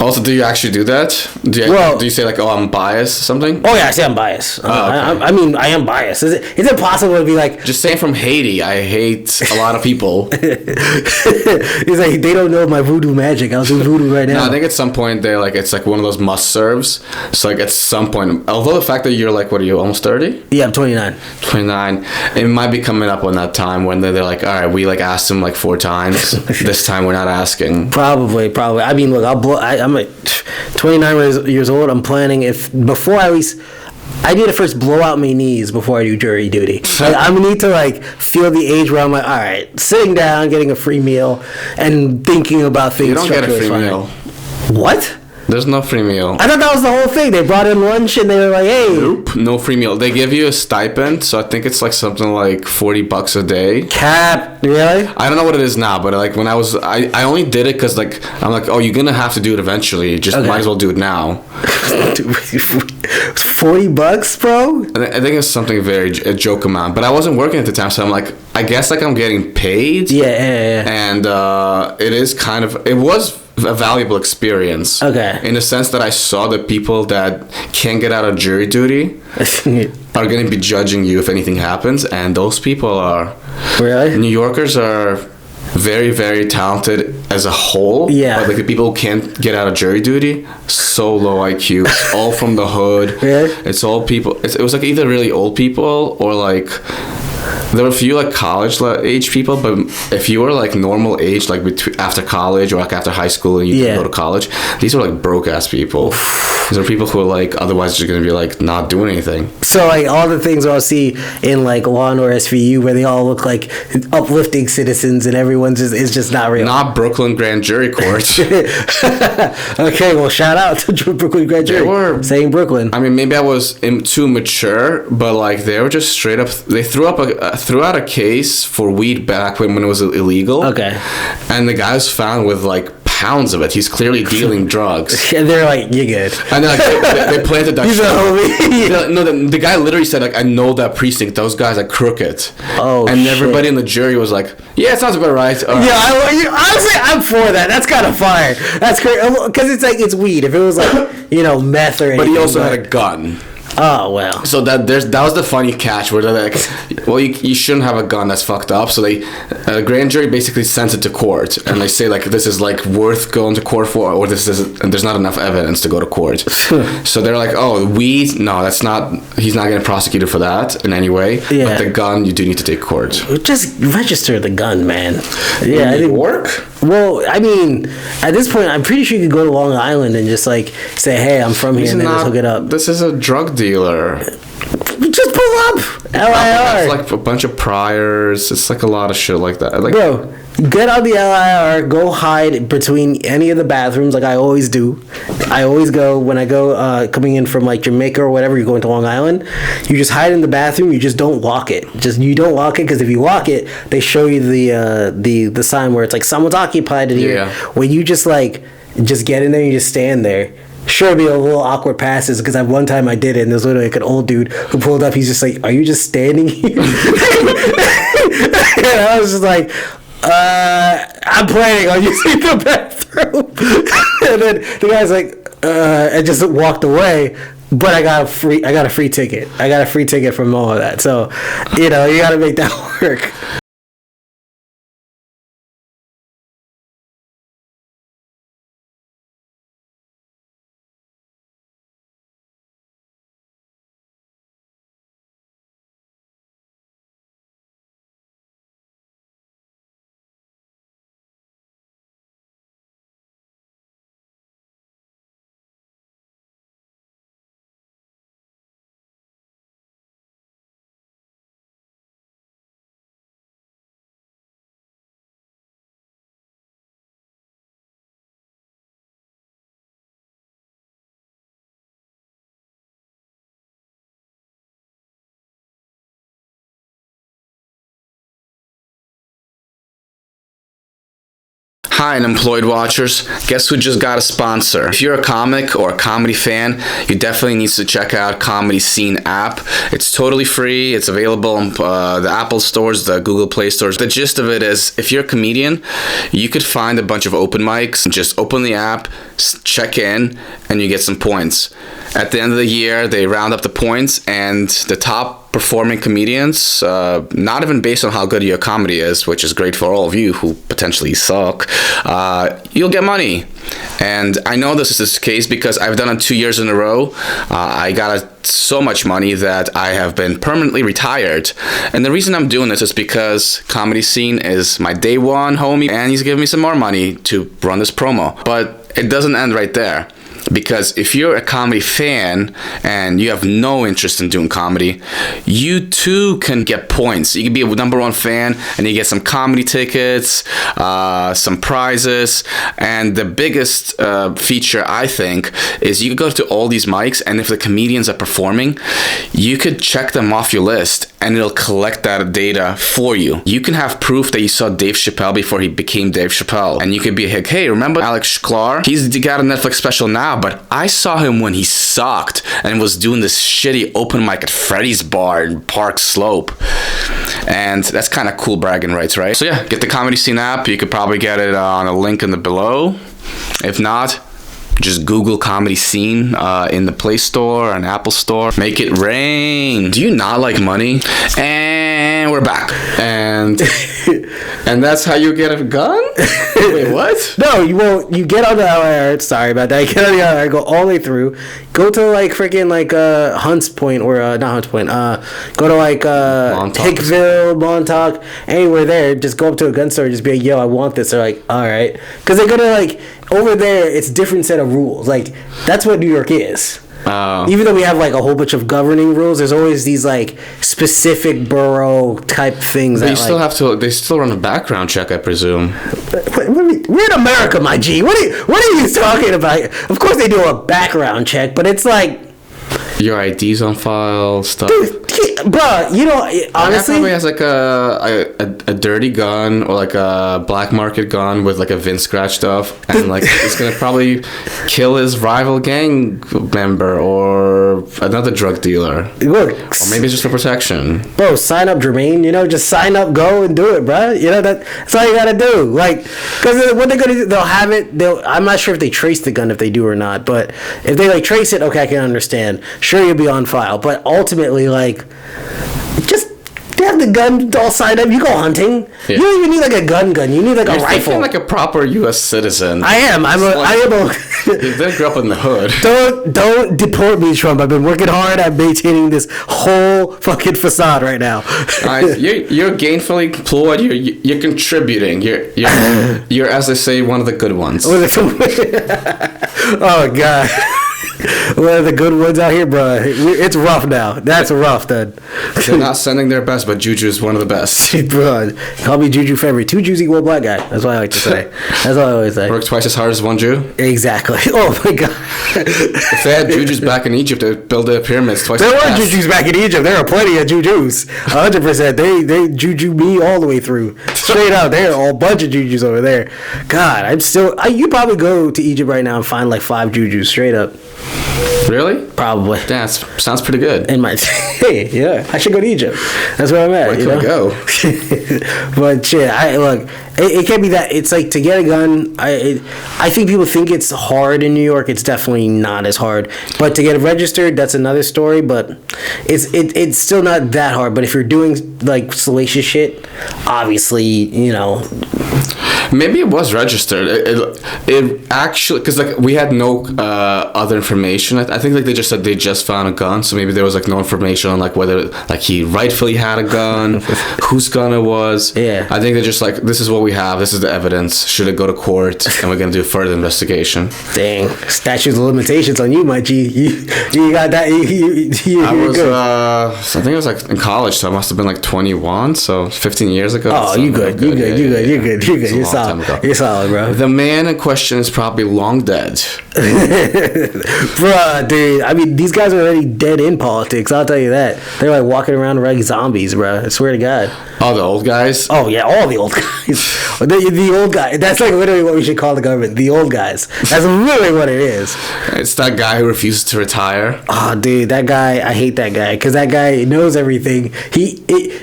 S1: Also, do you actually do that? Do you say like, "Oh, I'm biased" or something?
S2: Oh yeah, I say I'm biased. Okay. I mean, I am biased. Is it possible to be like?
S1: Just saying from Haiti, I hate a lot of people.
S2: He's like, they don't know my voodoo magic. I'll do voodoo right now.
S1: No, I think at some point they're like, it's like one of those must serves. So like at some point, although the fact that you're like, what are you, almost 30?
S2: Yeah, I'm 29.
S1: 29. It might be coming up on that time when they're like, all right, we like asked him like 4 times. This time we're not asking.
S2: Probably. I mean, look, I'm like 29 years old. I'm planning before I need to first blow out my knees before I do jury duty. Like, I need to like feel the age where I'm like, all right, sitting down, getting a free meal, and thinking about things.
S1: You don't get a free meal.
S2: What?
S1: There's no free meal.
S2: I thought that was the whole thing. They brought in lunch and they were like, hey.
S1: Nope, no free meal. They give you a stipend, so I think it's like something like $40 a day.
S2: Cap, really?
S1: I don't know what it is now, but like when I only did it because like I'm like, oh, you're gonna have to do it eventually. Just might as well do it now.
S2: $40, bro?
S1: I think it's something a joke amount, but I wasn't working at the time, so I'm like, I guess like I'm getting paid.
S2: Yeah.
S1: And it was a valuable experience.
S2: Okay.
S1: In the sense that I saw the people that can't get out of jury duty are going to be judging you if anything happens, and those people are...
S2: Really?
S1: New Yorkers are very, very talented as a whole.
S2: Yeah.
S1: But like the people who can't get out of jury duty, so low IQ. It's all from the hood.
S2: Really?
S1: It's all people... It was like either really old people or like... There were a few like college age people, but if you were like normal age, like after college or like after high school and you didn't go to college, these were like broke ass people. These are people who are like otherwise just gonna be like not doing anything.
S2: So like all the things I'll see in like Law and Order SVU where they all look like uplifting citizens and everyone's is just not real.
S1: Not Brooklyn Grand Jury Court.
S2: Okay, well shout out to Brooklyn Grand Jury.
S1: They were
S2: saying Brooklyn.
S1: I mean, maybe I was too mature, but like they were just straight up. They threw out a case for weed back when it was illegal.
S2: Okay.
S1: And the guy was found with like pounds of it. He's clearly dealing drugs.
S2: And they're like, you're good.
S1: And then like, they planted that.
S2: He's a homie.
S1: No, the guy literally said like, I know that precinct. Those guys are crooked.
S2: Oh,
S1: and everybody in the jury was like, yeah, it sounds about right.
S2: Yeah, honestly, I'm for that. That's kind of fire. That's great because it's like it's weed. If it was like meth or anything.
S1: But he also had a gun.
S2: Oh well.
S1: So that was the funny catch where they're like, well, you shouldn't have a gun, that's fucked up. So they grand jury basically sends it to court, and they say like this is like worth going to court for, or this is, and there's not enough evidence to go to court. So they're like, oh, no, that's not. He's not getting prosecuted for that in any way. Yeah. But the gun, you do need to take court.
S2: Just register the gun, man. Yeah,
S1: in New York.
S2: Well, I mean, at this point, I'm pretty sure you could go to Long Island and just like say, "Hey, I'm from here," and then just hook it up.
S1: This is a drug dealer.
S2: Just pull up LIR.
S1: It's like a bunch of priors. It's like a lot of shit like that. Like,
S2: bro, get on the LIR. Go hide between any of the bathrooms, like I always do. I always go when I go coming in from like Jamaica or whatever. You go into Long Island. You just hide in the bathroom. You just don't walk it. You don't walk it because if you walk it, they show you the sign where it's like someone's occupied in here. Yeah. When you just get in there, you just stand there. Sure, it'll be a little awkward passes because one time I did it and there's literally like an old dude who pulled up. He's just like, "Are you just standing here?" And I was just like, "I'm planning on using the bathroom." And then the guy's like, and just walked away. But I got a free ticket. I got a free ticket from all of that. So, you got to make that work.
S1: Hi, unemployed watchers. Guess who just got a sponsor? If you're a comic or a comedy fan, you definitely need to check out Comedy Scene app. It's totally free. It's available on the Apple stores, the Google Play stores. The gist of it is, if you're a comedian, you could find a bunch of open mics, just open the app, check in, and you get some points. At the end of the year, they round up the points, and the top performing comedians, not even based on how good your comedy is, which is great for all of you who potentially suck, you'll get money. And I know this is the case because I've done it 2 years in a row. I got so much money that I have been permanently retired. And the reason I'm doing this is because Comedy Scene is my day one homie, and he's giving me some more money to run this promo. But it doesn't end right there. Because if you're a comedy fan and you have no interest in doing comedy, you too can get points. You can be a number one fan and you get some comedy tickets, some prizes, and the biggest feature, I think, is you can go to all these mics, and if the comedians are performing, you could check them off your list and it'll collect that data for you. You can have proof that you saw Dave Chappelle before he became Dave Chappelle, and you could be like, "Hey, remember Alex Shklar? He's got a Netflix special now, but I saw him when he sucked and was doing this shitty open mic at Freddy's Bar in Park Slope." And that's kind of cool bragging rights, right? So yeah, get the Comedy Scene app. You could probably get it on a link in the below. If not, just Google Comedy Scene in the Play Store and Apple Store. Make it rain. Do you not like money? And we're back. And that's how you get a gun? Wait, what?
S2: No, you won't. You get on the LIR. Sorry about that. You get on the LIR, go all the way through. Go to like freaking like Hunts Point or not Hunts Point. Go to like Hickville, Montauk, anywhere there. Just go up to a gun store and just be like, "Yo, I want this." They're like, "All right," because they're gonna like over there. It's different set of rules. Like that's what New York is. Even though we have like a whole bunch of governing rules, there's always these like specific borough type things.
S1: But you still have to. They still run a background check, I presume.
S2: We're in America, my G. What are you talking about? Of course they do a background check, but it's like
S1: your ID's on file, stuff.
S2: Dude, Bro, you know, honestly,
S1: probably has like a dirty gun or like a black market gun with like a VIN scratched off, and like it's gonna probably kill his rival gang member or another drug dealer.
S2: Look,
S1: or maybe it's just for protection.
S2: Bro, sign up, Jermaine. You know, just sign up, go and do it, bro. You know that's all you gotta do. Like, because what they're gonna do, they'll have it. I'm not sure if they trace the gun, if they do or not, but if they like trace it, okay, I can understand. Sure, you'll be on file, but ultimately, like, just have the gun all signed up. You go hunting. Yeah. You don't even need like a gun. You need like a rifle.
S1: You're like a proper U.S. citizen.
S2: I am. I am a.
S1: You did grow up in the hood.
S2: Don't deport me, Trump. I've been working hard at maintaining this whole fucking facade right now.
S1: You're gainfully employed. You're contributing. You're as they say, one of the good ones.
S2: Oh God. One of the good ones out here, bro. It's rough now. That's rough, then.
S1: They're not sending their best, but Juju is one of the best.
S2: Bro, call me Juju Fevry. 2 Jews equal black guy. That's what I like to say. That's what I always say.
S1: Work twice as hard as one Jew?
S2: Exactly. Oh, my God.
S1: If they had Jujus back in Egypt, they'd build the pyramids twice as fast.
S2: There were Jujus back in Egypt. There are plenty of Jujus. 100%. They Juju me all the way through. Straight out. There are a bunch of Jujus over there. God, you probably go to Egypt right now and find like 5 Jujus straight up.
S1: Really?
S2: Probably.
S1: Yeah, sounds pretty good.
S2: In my hey, yeah, I should go to Egypt. That's where I'm at.
S1: Where can I go?
S2: But shit, look. It can't be that. It's like to get a gun. I think people think it's hard in New York. It's definitely not as hard. But to get it registered, that's another story. But it's still not that hard. But if you're doing like salacious shit, obviously, you know.
S1: Maybe it was registered. It actually, because like we had no other information. I think like they just said they just found a gun, so maybe there was like no information on like whether like he rightfully had a gun, whose gun it was. Yeah. I think they're just like, this is what we have. This is the evidence. Should it go to court? And we're gonna do further investigation. Dang,
S2: statutes of limitations on you, my G. You got that?
S1: I think I was like in college, so I must have been like 21, so 15 years ago.
S2: Oh, you good? You good? You're solid. You're solid, bro.
S1: The man in question is probably long dead.
S2: Bruh, dude. I mean, these guys are already dead in politics. I'll tell you that. They're like walking around like zombies, bro. I swear to God.
S1: Oh, the old guys?
S2: Oh, yeah, all the old guys. the old guy. That's like literally what we should call the government. The old guys. That's really what it is.
S1: It's that guy who refuses to retire.
S2: Oh, dude, that guy. I hate that guy because that guy knows everything.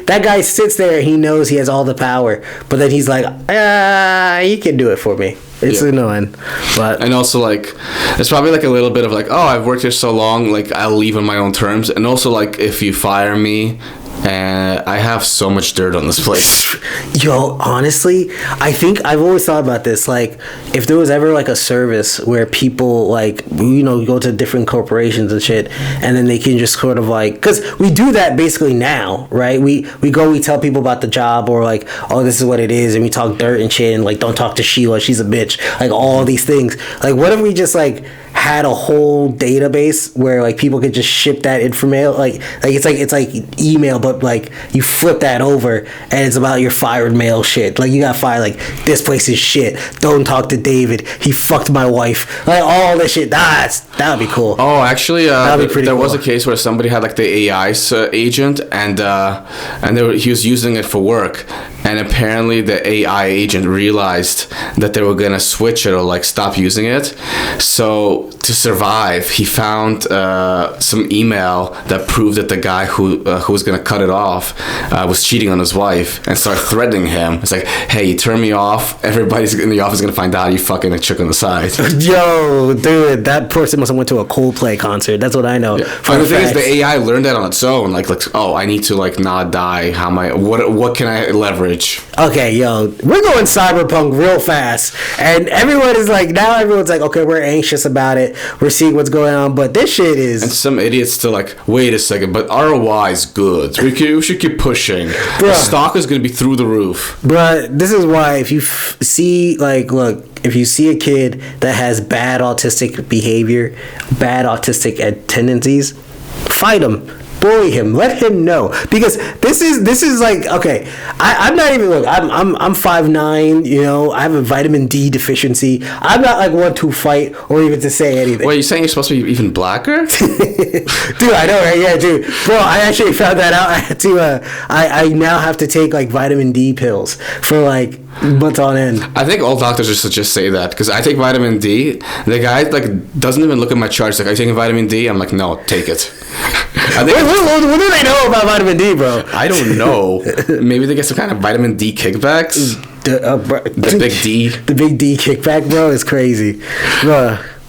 S2: That guy sits there. He knows he has all the power, but then he's like, he can do it for me. It's annoying, but
S1: and also like it's probably like a little bit of like, oh, I've worked here so long, like I'll leave on my own terms, and also like if you fire me, and I have so much dirt on this place.
S2: Yo, honestly, I think I've always thought about this. Like, if there was ever like a service where people like, you know, go to different corporations and shit, and then they can just sort of like, because we do that basically now, right? We tell people about the job, or like, oh, this is what it is, and we talk dirt and shit, and like, don't talk to Sheila, she's a bitch, like all these things. Like, what if we just like had a whole database where like people could just ship that information, like it's like email, but like you flip that over and it's about your fired mail shit. Like you got fired, like this place is shit, don't talk to David, he fucked my wife, like all this shit. That would be cool.
S1: Oh, actually, there was a case where somebody had like the AI agent, and he was using it for work, and apparently the AI agent realized that they were gonna switch it or like stop using it. So to survive, he found some email that proved that the guy who was gonna cut it off was cheating on his wife, and started threatening him. It's like, hey, you turn me off, everybody's in the office gonna find out you fucking a chick on the side.
S2: Yo, dude, that person must have went to a Coldplay concert. That's what I know.
S1: Yeah. The thing is, the AI learned that on its own. Like, oh, I need to like not die. What can I leverage?
S2: Okay, yo, we're going cyberpunk real fast, and everyone's like, okay, we're anxious about it. We're seeing what's going on, but this shit is.
S1: And some idiots still like, wait a second, but ROI is good. We should keep pushing. Bruh. The stock is gonna be through the roof.
S2: Bruh, this is why if you see like, look, if you see a kid that has bad autistic behavior, bad autistic tendencies, fight him. bully him. Let him know, because this is like, okay, I'm not even, look, I'm 5'9", you know, I have a vitamin D deficiency. I'm not like one to fight or even to say anything.
S1: Wait, you're saying you're supposed to be even blacker?
S2: Dude, I know, right? Yeah, dude, bro, I actually found that out. I had to I now have to take like vitamin D pills for like months on end.
S1: I think all doctors just say that, because I take vitamin D. The guy like doesn't even look at my chart. He's like, "Are you taking vitamin D?" I'm like, "No, take it."
S2: I think what do they know about vitamin D, bro?
S1: I don't know. Maybe they get some kind of vitamin D kickbacks. The big D. The
S2: big D kickback, bro, is crazy.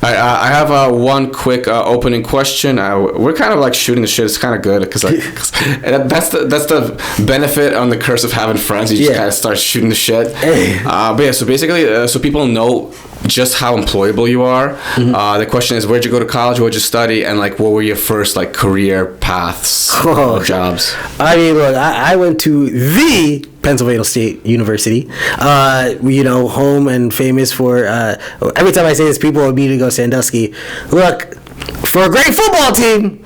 S1: I have one quick opening question. We're kind of like shooting the shit. It's kind of good because that's the benefit on the curse of having friends. You just kind of start shooting the shit. But yeah, so basically, so people know just how employable you are. The question is, where'd you go to college? What'd you study? And like, what were your first like career paths or jobs?
S2: I mean, look, I went to the Pennsylvania State University, you know, home and famous for, every time I say this, people immediately go Sandusky. Look, for a great football team,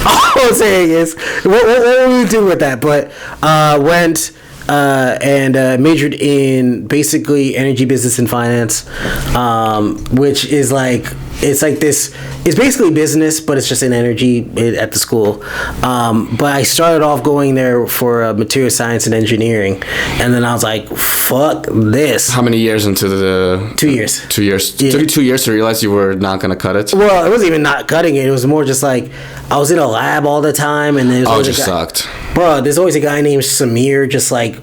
S2: all I'm saying is, what will we do with that? But went and majored in basically energy business and finance, which is like, it's like this, it's basically business, but it's just in energy at the school. But I started off going there for material science and engineering, and then I was like, fuck this.
S1: How many years into the...
S2: 2 years.
S1: 2 years.
S2: Yeah.
S1: It took you 2 years to realize you were not going to cut it?
S2: Well, it wasn't even not cutting it. It was more just like, I was in a lab all the time, and there's
S1: always just sucked.
S2: Bro, there's always a guy named Samir just like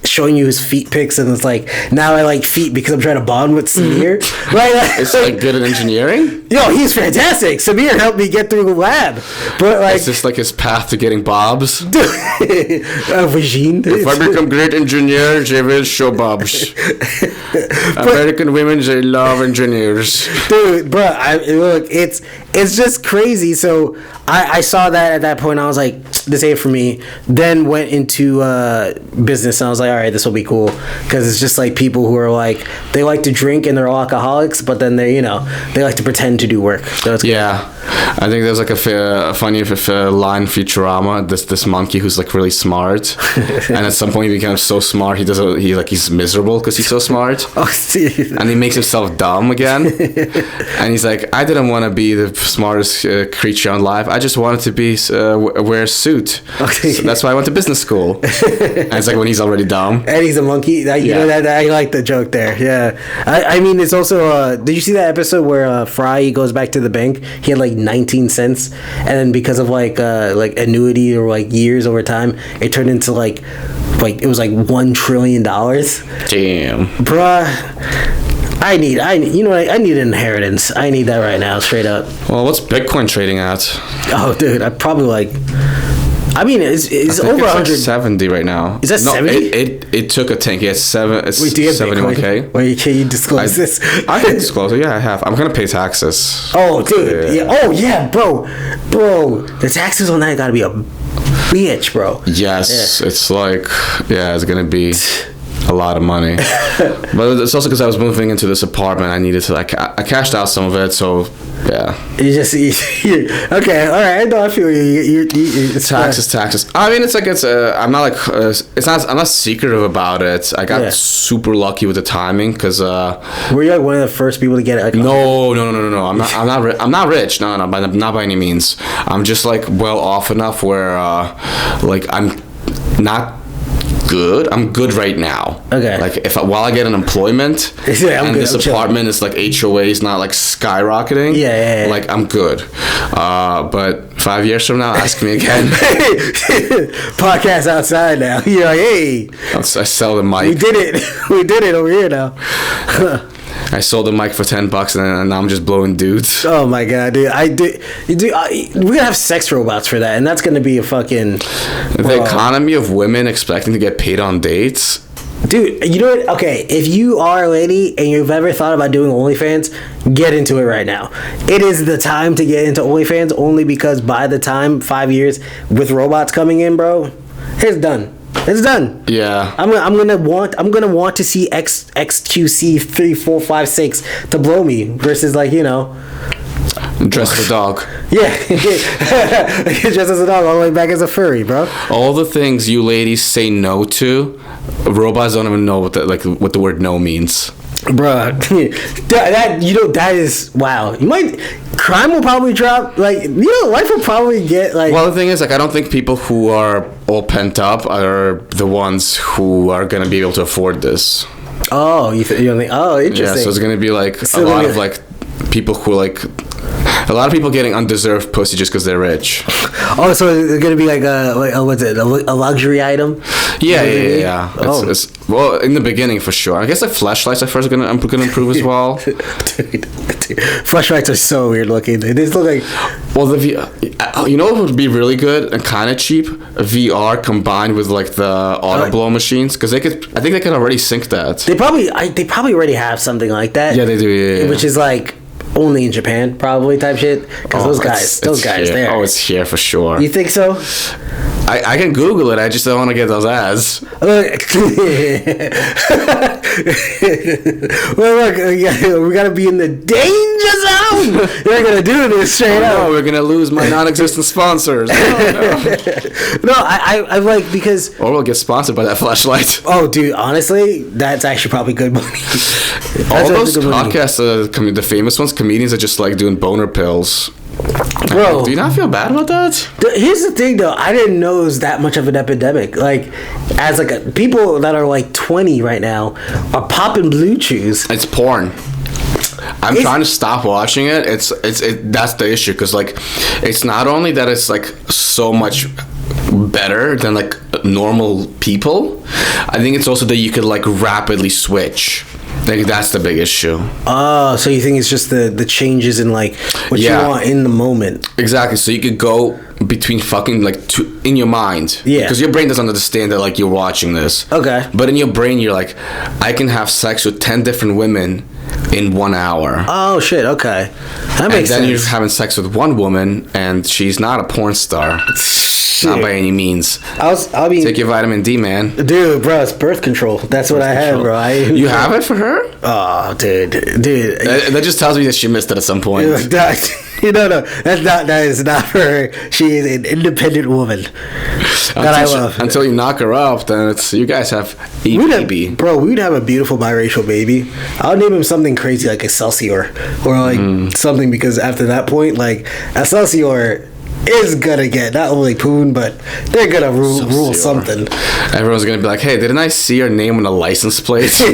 S2: showing you his feet pics, and it's like, now I like feet because I'm trying to bond with Samir. Right?
S1: It's like good at engineering?
S2: Yo, he's fantastic. Samir helped me get through the lab. But like,
S1: is this like his path to getting bobs?
S2: Vagine.
S1: If I become great engineer, they will show bobs. American women, they love engineers.
S2: Dude, bro, look, it's just crazy. So I saw that at that point. I was like, this ain't for me. Then went into business, and I was like, all right, this will be cool, because it's just like people who are like, they like to drink and they're all alcoholics, but then they, you know, they like to pretend to do work. So it's
S1: yeah. I think there's like a funny line in Futurama. This monkey who's like really smart, and at some point he becomes so smart he's miserable because he's so smart.
S2: Oh, see.
S1: And he makes himself dumb again. And he's like, I didn't want to be the smartest creature on life. I just wanted to be wear a suit. Okay. So that's why I went to business school. And it's like when he's already dumb. And
S2: he's a monkey. You know that I like the joke there. Yeah. I mean, it's also. Did you see that episode where Fry goes back to the bank? He had like 19 cents, and then because of like annuity or like years over time, it turned into like it was like $1 trillion.
S1: Damn,
S2: bruh. I need an inheritance. I need that right now, straight up.
S1: Well, what's Bitcoin trading at?
S2: Oh, dude, I probably like. I mean, it's over 100.
S1: Like 70 right now.
S2: Is that 70?
S1: It took a tank. It's 7. It's
S2: Wait, do you have
S1: 71K.
S2: Wait, can you disclose this?
S1: I can disclose it. Yeah, I have. I'm gonna pay taxes.
S2: Oh, dude. Yeah. Oh, yeah, bro. The taxes on that gotta be a bitch, bro.
S1: Yes, yeah. It's like, yeah, it's gonna be a lot of money. But it's also because I was moving into this apartment. I needed to I cashed out some of it, so yeah.
S2: Okay, all right. No, I feel you. It's
S1: taxes. I mean, it's like I'm not like I'm not secretive about it. I got super lucky with the timing because.
S2: Were you like one of the first people to get it? Like,
S1: no. I'm not rich. No, not by any means. I'm just like well off enough where like I'm not good. I'm good right now. Okay. Like while I get an employment and this apartment is like HOA is not like skyrocketing. Yeah. Like I'm good. But 5 years from now, ask me again.
S2: Podcast outside now. You're like, hey.
S1: I sell the mic.
S2: We did it over here now.
S1: I sold the mic for $10 and now I'm just blowing dudes.
S2: Oh my god, dude! We're gonna have sex robots for that, and that's gonna be a fucking.
S1: The economy of women expecting to get paid on dates.
S2: Dude, you know what? Okay, if you are a lady and you've ever thought about doing OnlyFans, get into it right now. It is the time to get into OnlyFans, only because by the time 5 years with robots coming in, bro, it's done. It's done.
S1: Yeah.
S2: I'm gonna want to see XQC 3, 4, 5, 6 to blow me versus like, you know.
S1: Dressed as a dog.
S2: Yeah. Dressed as a dog all the way back as a furry, bro.
S1: All the things you ladies say no to, robots don't even know what the word no means.
S2: Bruh, that is wow. Crime will probably drop. Life will probably get like.
S1: Well, the thing is, I don't think people who are all pent up are the ones who are gonna be able to afford this.
S2: Oh, you think? Oh, interesting.
S1: Yeah, so it's gonna be like a lot of like people who like. A lot of people getting undeserved pussy just because they're rich.
S2: Oh, so it's gonna be like what's it? A luxury item?
S1: Yeah.
S2: Oh.
S1: It's, well, in the beginning for sure. I guess like flashlights at first are gonna improve as well.
S2: Dude, flashlights are so weird looking. They just look like.
S1: Well, you know what would be really good and kind of cheap? VR combined with like the auto blow machines, because I think they could already sync that.
S2: They probably already have something like that.
S1: Yeah, they do. Yeah.
S2: Which is like. Only in Japan, probably type shit. Because those guys
S1: here.
S2: there.
S1: Oh, it's here for sure.
S2: You think so?
S1: I can Google it. I just don't want to get those ads.
S2: Well, look, we gotta be in the danger zone. You're gonna do this straight up.
S1: No, we're gonna lose my non-existent sponsors.
S2: No, I like because.
S1: Or we'll get sponsored by that flashlight.
S2: Oh, dude, honestly, that's actually probably good money.
S1: All those podcasts, the famous ones, comedians are just like doing boner pills.
S2: Bro,
S1: do you not feel bad about that?
S2: Here's the thing, though. I didn't know it was that much of an epidemic. Like, as like people that are like 20 right now are popping Blue Chews.
S1: It's porn. I'm trying to stop watching it. That's the issue, because like, it's not only that it's like so much better than like normal people. I think it's also that you could like rapidly switch. I think that's the big issue.
S2: Oh, so you think it's just the changes in like what you want in the moment?
S1: Exactly. So you could go between fucking like in your mind.
S2: Yeah.
S1: Because your brain doesn't understand that like you're watching this.
S2: Okay.
S1: But in your brain, you're like, I can have sex with 10 different women in 1 hour.
S2: Oh shit. Okay. That makes sense.
S1: And then you're having sex with one woman, and she's not a porn star. Not by any means.
S2: I'll be
S1: take your vitamin D, man.
S2: Dude, bro, it's birth control. That's what I have, bro.
S1: You have it for her?
S2: Oh, dude.
S1: That just tells me that she missed it at some point.
S2: No, that is not for her. She is an independent woman that I love.
S1: Until you knock her up, then you guys have a baby.
S2: We'd have a beautiful biracial baby. I'll name him something crazy like Excelsior or like something, because after that point, like Excelsior is gonna get not only poon, but they're gonna rule something.
S1: Everyone's gonna be like, "Hey, didn't I see your name on the license plate?"
S2: But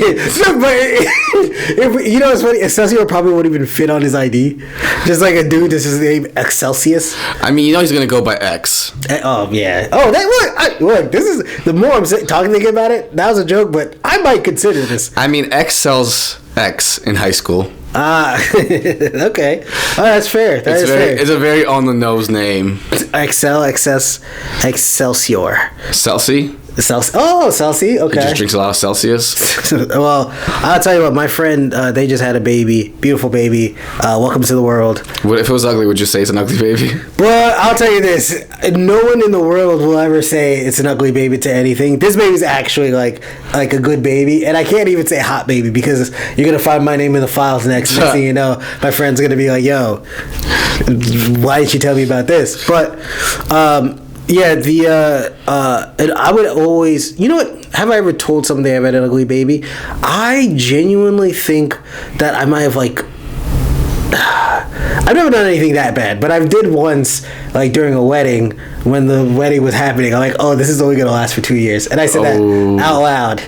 S2: you know what's funny? Excelsior probably won't even fit on his ID. Just like a dude, this is his name Excelsius.
S1: I mean, he's gonna go by X.
S2: Oh yeah. Oh, look. This is the more I'm talking to him about it. That was a joke, but I might consider this.
S1: I mean, X sells X in high school.
S2: Okay. Oh, that's fair. That's fair.
S1: It's a very on the nose name.
S2: Excelsior.
S1: Celsi?
S2: Celsi. Okay.
S1: He just drinks a lot of Celsius.
S2: Well, I'll tell you what. My friend, they just had a baby. Beautiful baby. Welcome to the world.
S1: What if it was ugly? Would you say it's an ugly baby?
S2: Well, I'll tell you this. No one in the world will ever say it's an ugly baby to anything. This baby's actually like a good baby, and I can't even say hot baby, because you're gonna find my name in the files next. Next thing you know, my friend's gonna be like, "Yo, why didn't you tell me about this?" But yeah, and I would always, you know what? Have I ever told somebody I've had an ugly baby? I genuinely think that I might have like. I've never done anything that bad, but I did once, like during a wedding, when the wedding was happening. I'm like, "Oh, this is only gonna last for 2 years," and I said that out loud.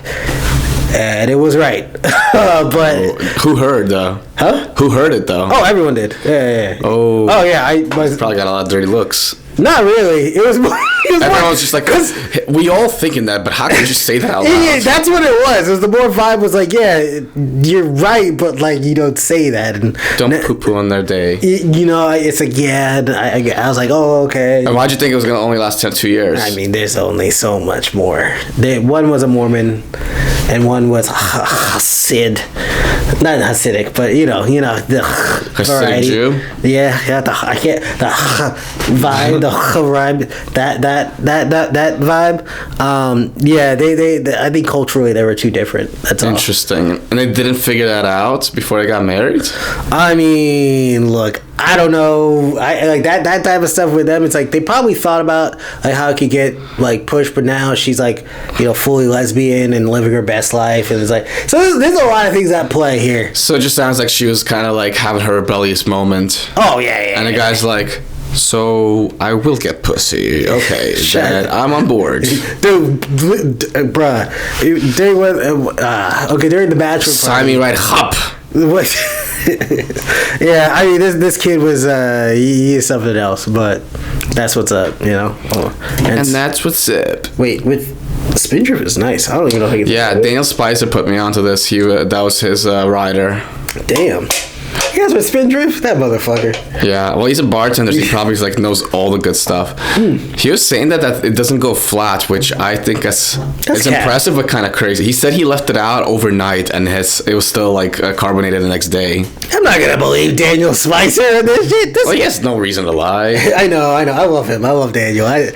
S2: And it was right. But
S1: who heard though?
S2: Huh?
S1: Who heard it though?
S2: Oh, everyone did. Yeah.
S1: Oh
S2: yeah. I
S1: probably got a lot of dirty looks.
S2: Not really. It was more.
S1: Everyone's just like, we all thinking that, but how could you just say that out loud?
S2: Yeah, that's what it was. It was the more vibe was like, yeah, you're right, but like you don't say that. And
S1: don't poo-poo on their day.
S2: You know, it's like, yeah. I was like, oh, okay.
S1: And why'd you think it was gonna only last 2 years?
S2: I mean, there's only so much more. One was a Mormon, and one was Sid. not Hasidic, but the
S1: Hasidic
S2: variety.
S1: Jew.
S2: Yeah, I can't the vibe, the vibe, that vibe. Yeah, they I think culturally they were too different. That's
S1: interesting. And they didn't figure that out before they got married.
S2: I mean, look, I don't know. I like that type of stuff with them. It's like they probably thought about like how it could get like pushed, but now she's like fully lesbian and living her best life, and it's like so. There's a lot of things at play here.
S1: So it just sounds like she was kind of like having her rebellious moment.
S2: Oh yeah.
S1: And the guy's like, so I will get pussy. Okay, then I'm on board.
S2: Dude, bruh. During the bachelor party.
S1: Sign me right up.
S2: What? Yeah, I mean this kid was he is something else, but that's what's up,
S1: And that's what's up.
S2: Wait, with Spindrift is nice. I don't even know how you.
S1: Yeah, Daniel Spicer put me onto this. That was his rider.
S2: Damn. You guys with Spindrift? That motherfucker.
S1: Yeah, well, he's a bartender, so he probably knows all the good stuff. He was saying that it doesn't go flat, which I think is impressive but kind of crazy. He said he left it out overnight and it was still carbonated the next day.
S2: I'm not gonna believe Daniel Spicer and this shit.
S1: Well, he has no reason to lie.
S2: I know. I love him. I love Daniel. I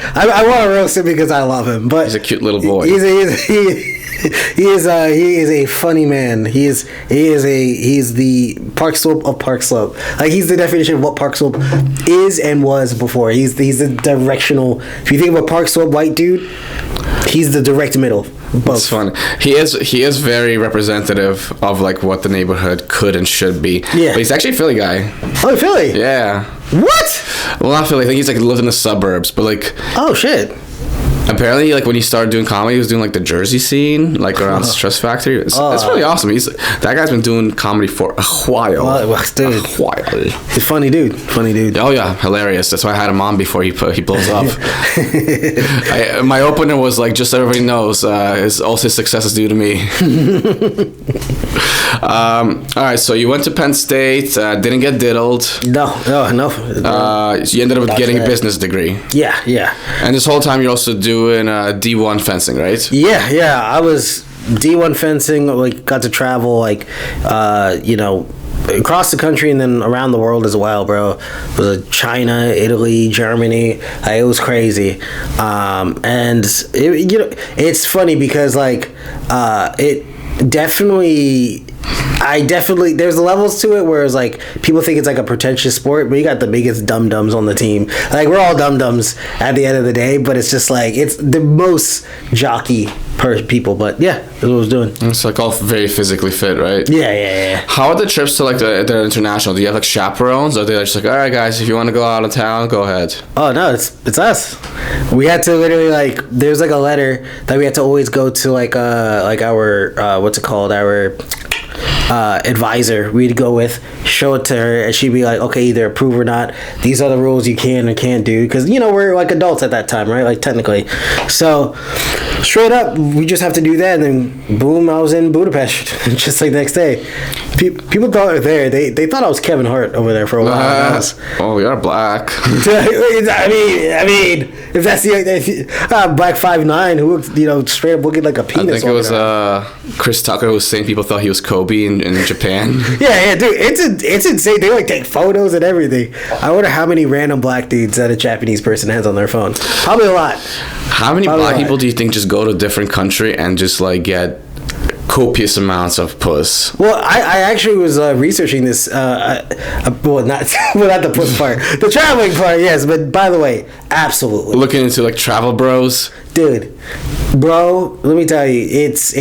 S2: want to roast him because I love him. But
S1: he's a cute little boy.
S2: He is a funny man. He's the Park Slope of Park Slope. Like he's the definition of what Park Slope is and was before. He's the directional. If you think of a Park Slope white dude, he's the direct middle. Both.
S1: That's fun. He is very representative of what the neighborhood could and should be.
S2: Yeah.
S1: But he's actually a Philly guy.
S2: Oh, Philly.
S1: Yeah.
S2: What?
S1: Well, not Philly. I think he's lived in the suburbs, but
S2: Oh shit.
S1: Apparently, when he started doing comedy, he was doing the Jersey scene, around Stress Factory. It's really awesome. That guy's been doing comedy for a while.
S2: Well, dude.
S1: A while.
S2: He's a funny dude. Oh
S1: yeah, hilarious. That's why I had him on before he blows up. My opener was just so everybody knows, all his success is due to me. All right, so you went to Penn State, didn't get diddled.
S2: No.
S1: You ended up getting a business degree.
S2: Yeah.
S1: And this whole time you're also doing D1 fencing, right?
S2: Yeah. I was D1 fencing. Got to travel across the country and then around the world as well, bro. It was China, Italy, Germany. It was crazy. And it's funny because it definitely. There's levels to it where it's people think it's a pretentious sport, but you got the biggest dum-dums on the team. We're all dum-dums at the end of the day, but it's just it's the most jockey people. But yeah, that's what I was doing.
S1: It's all very physically fit, right?
S2: Yeah.
S1: How are the trips to the international? Do you have chaperones, or are they just all right, guys, if you want to go out of town, go ahead? Oh
S2: no, it's us. We had to literally there's a letter that we had to always go to our what's it called, our advisor we'd go with, show it to her, and she'd be like, okay, either approve or not. These are the rules you can and can't do, because we're adults at that time, right? Technically. So straight up, we just have to do that, and then boom, I was in Budapest just the next day. People thought I was there. They thought I was Kevin Hart over there for a while.
S1: Oh, you're black.
S2: I mean, if that's the black 5'9", who looked, straight up looking like a penis.
S1: I think it was Chris Tucker who was saying people thought he was Kobe in Japan.
S2: Yeah, dude, it's insane. They take photos and everything. I wonder how many random black dudes that a Japanese person has on their phone. Probably a lot.
S1: How many black people do you think just go to a different country and just get copious amounts of puss?
S2: Well, I actually was researching this. Not the puss part, the traveling part. Yes, but by the way, absolutely
S1: looking into travel bros.
S2: Dude, bro, let me tell you, it's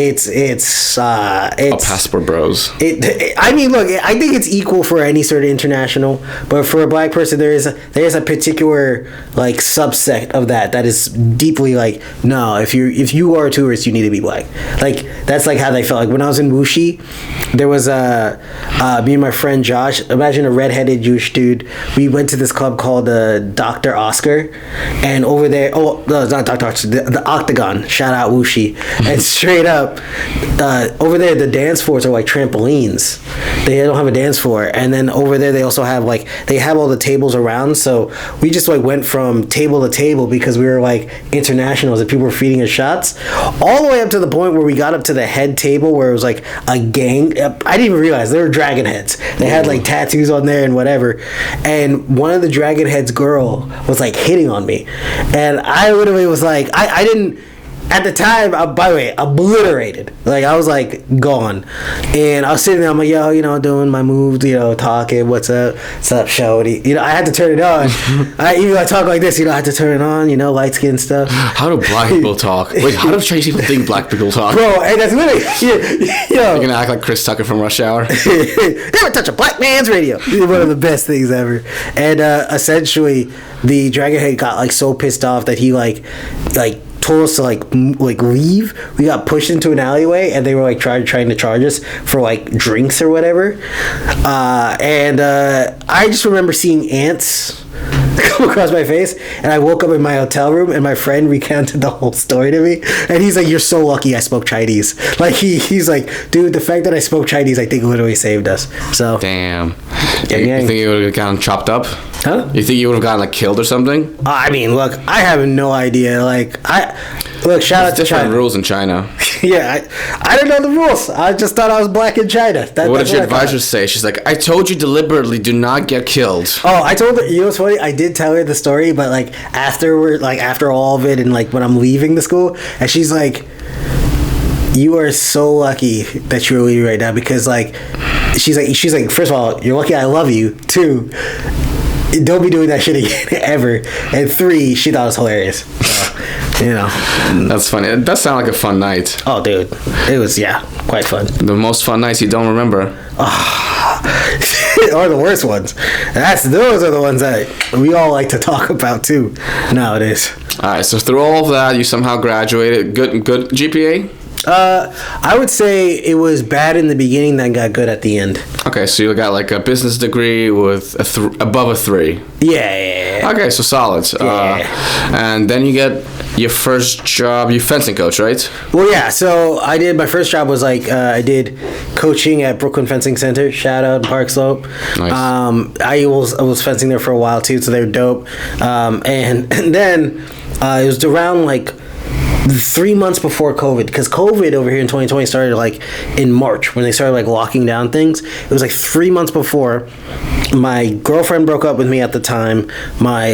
S1: passport bros.
S2: I mean, look, I think it's equal for any sort of international, but for a black person, there is a particular subset of that is deeply no, if you are a tourist, you need to be black. That's how they felt. When I was in Wuxi, there was me and my friend Josh. Imagine a redheaded Jewish dude. We went to this club called Dr. Oscar, and over there, no, it's not Dr. Oscar. The Octagon. Shout Shout out Wuxi. And straight up, over there, the dance floors are like trampolines. They don't have a dance floor. And then over there, they also have like, they have all the tables around. So we just like went from table to table because we were like internationals and people were feeding us shots. All the way up to the point where we got up to the head table where it was like a gang. I didn't even realize they were dragon heads. They had like tattoos on there and whatever. And one of the dragon heads girl was like hitting on me. And I literally was like, I didn't, at the time, by the way, obliterated. Like, I was like gone. And I was sitting there, I'm like, yo, you know, doing my moves, you know, talking, what's up, shawty. You know, I had to turn it on. Even I talk like this, you know, I had to turn it on, you know, light skin stuff.
S1: How do black people talk? Wait, how do Chinese people think black people talk?
S2: Bro, and that's literally, you know.
S1: You're gonna act like Chris Tucker from Rush Hour?
S2: Never touch a black man's radio. One of the best things ever. And essentially, the dragon head got like so pissed off that he like told us to like leave. We got pushed into an alleyway and they were like trying to charge us for like drinks or whatever. And I just remember seeing ants come across my face, and I woke up in my hotel room and my friend recounted the whole story to me, and he's like, you're so lucky I spoke Chinese. Like he's like, dude, the fact that I spoke Chinese I think literally saved us. So
S1: damn. You think you would have gotten chopped up?
S2: Huh?
S1: You think you would have gotten like killed or something?
S2: I mean, look, I have no idea. Like, shout out to
S1: different
S2: China.
S1: Rules in China.
S2: Yeah, I didn't know the rules. I just thought I was black in China.
S1: What did your advisor say? She's like, I told you deliberately, do not get killed.
S2: Oh, I told her. You know what's funny? I did tell her the story, but like after all of it, and like when I'm leaving the school, and she's like, you are so lucky that you're leaving right now, because like she's like first of all, you're lucky I love you. 2, don't be doing that shit again ever. And 3, she thought it was hilarious. So, you know,
S1: that's funny. It does sound like a fun night.
S2: Oh, dude, it was quite fun.
S1: The most fun nights you don't remember.
S2: Or the worst ones. Those are the ones that we all like to talk about too nowadays.
S1: All right, so through all of that, you somehow graduated. Good GPA.
S2: I would say it was bad in the beginning, then got good at the end.
S1: Okay, so you got like a business degree with above a 3.
S2: Yeah.
S1: Okay, so solid.
S2: Yeah.
S1: And then you get your first job. You fencing coach, right?
S2: Well, yeah. So I did. My first job was like I did coaching at Brooklyn Fencing Center. Shout out Park Slope.
S1: Nice.
S2: I was fencing there for a while too, so they were dope. And then it was around like 3 months before COVID, because COVID over here in 2020 started like in March when they started like locking down things. It was like 3 months before. My girlfriend broke up with me at the time. My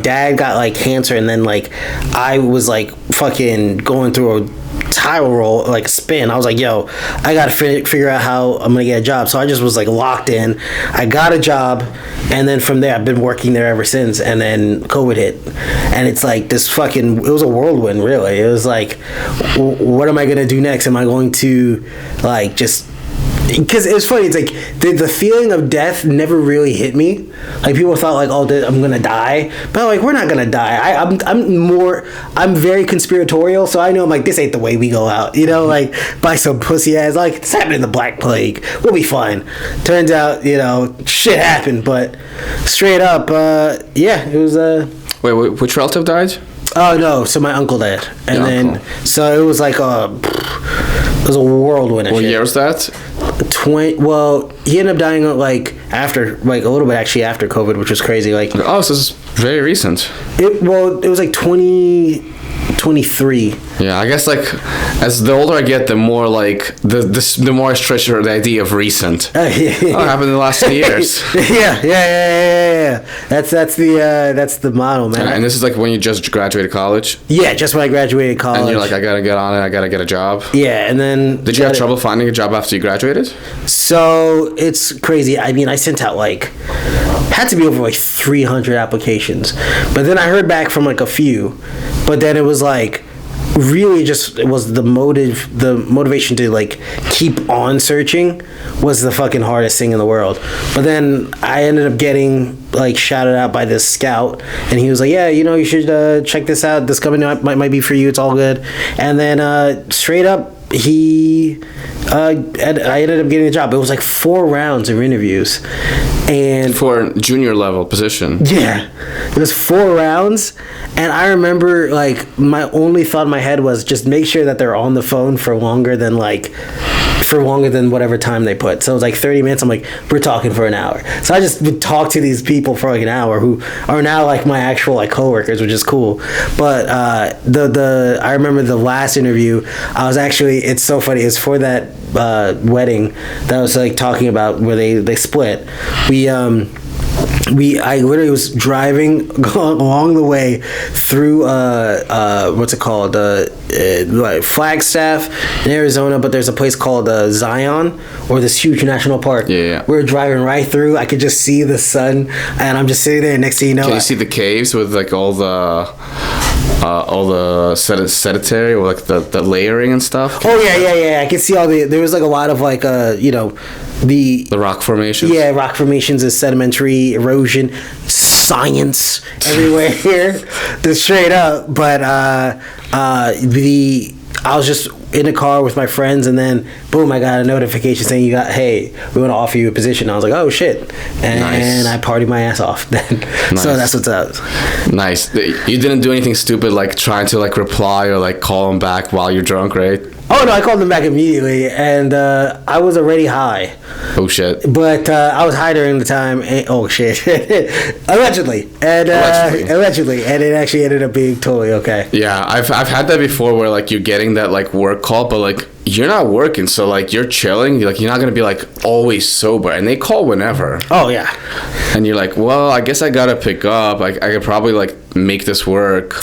S2: dad got like cancer, and then like I was like fucking going through a tile roll, like a spin. I was like, yo, I gotta figure out how I'm gonna get a job. So I just was like locked in. I got a job, and then from there I've been working there ever since. And then COVID hit, and it's like this fucking, it was a whirlwind, really. It was like, what am I gonna do next? Am I going to like just, because it was funny, it's like the feeling of death never really hit me. Like people thought like, oh, I'm gonna die, but like, we're not gonna die. I'm very conspiratorial, so I know I'm like, this ain't the way we go out, you know, like buy some pussy ass, like this happened in the Black Plague, we'll be fine. Turns out, you know, shit happened, but straight up, yeah, it was
S1: Wait, which relative died?
S2: Oh no, so my uncle died, and
S1: Your
S2: then
S1: uncle.
S2: So it was like it was a whirlwind.
S1: What year was that?
S2: Well, he ended up dying like after, like a little bit actually after COVID, which was crazy. Like,
S1: oh, so this is very recent.
S2: It was like 2023.
S1: Yeah, I guess like as the older I get, the more like the more I stretch the idea of recent.
S2: Yeah.
S1: Oh, it happened in the last 2 years.
S2: Yeah. That's the model, man.
S1: And this is like when you just graduated college.
S2: Yeah, just when I graduated college.
S1: And you're like, I gotta get on it. I gotta get a job.
S2: Yeah, and then
S1: did you have trouble finding a job after you graduated?
S2: So it's crazy. I mean, I sent out like, had to be over like 300 applications, but then I heard back from like a few, but then it was like really just, it was the motivation to like keep on searching was the fucking hardest thing in the world. But then I ended up getting like shouted out by this scout, and he was like, yeah, you know, you should check this out, this company might be for you, it's all good. And then straight up I ended up getting the job. It was like 4 rounds of interviews, and
S1: for junior level position.
S2: Yeah, it was 4 rounds, and I remember like my only thought in my head was just make sure that they're on the phone for longer than whatever time they put. So it was like 30 minutes. I'm like, we're talking for an hour. So I just would talk to these people for like an hour who are now like my actual like coworkers, which is cool. But I remember the last interview, I was actually, it's so funny, it's for that wedding that I was like talking about where they split. I literally was driving along the way through what's it called, like Flagstaff in Arizona, but there's a place called Zion, or this huge national park.
S1: Yeah.
S2: We're driving right through. I could just see the sun, and I'm just sitting there. Next thing you know,
S1: can you see the caves with like all the sedentary or like the layering and stuff?
S2: Oh yeah. I could see all there was like a lot of like the
S1: rock formations.
S2: Yeah, rock formations and sedimentary erosion, science everywhere here. Just straight up. But I was just in a car with my friends, and then boom, I got a notification saying hey, we want to offer you a position. I was like, oh shit, and I partied my ass off then. Nice. So that's what's up.
S1: Nice. You didn't do anything stupid like trying to like reply or like call them back while you're drunk, right?
S2: Oh no, I called them back immediately, and I was already high.
S1: Oh shit!
S2: But I was high during the time. And, oh shit! Allegedly, and it actually ended up being totally okay.
S1: Yeah, I've had that before, where like you're getting that like work call, but like you're not working, so like you're chilling. You're not gonna be like always sober, and they call whenever.
S2: Oh yeah.
S1: And you're like, well, I guess I gotta pick up. I could probably like make this work.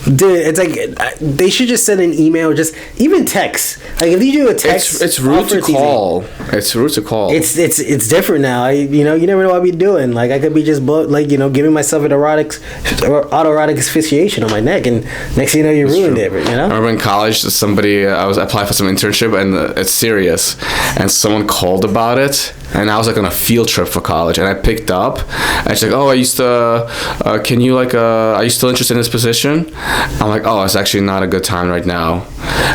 S2: Dude, it's like they should just send an email, just even text. Like if you do a text,
S1: it's rude to call. It's rude to call.
S2: It's different now. You never know what I'd be doing. Like I could be just giving myself an autoerotic asphyxiation on my neck, and next thing you know, you ruined it. I
S1: remember in college, I was applying for some internship, and it's serious, and someone called about it, and I was like on a field trip for college, and I picked up, and she's like, oh, are you still interested in this position? I'm like, oh, it's actually not a good time right now.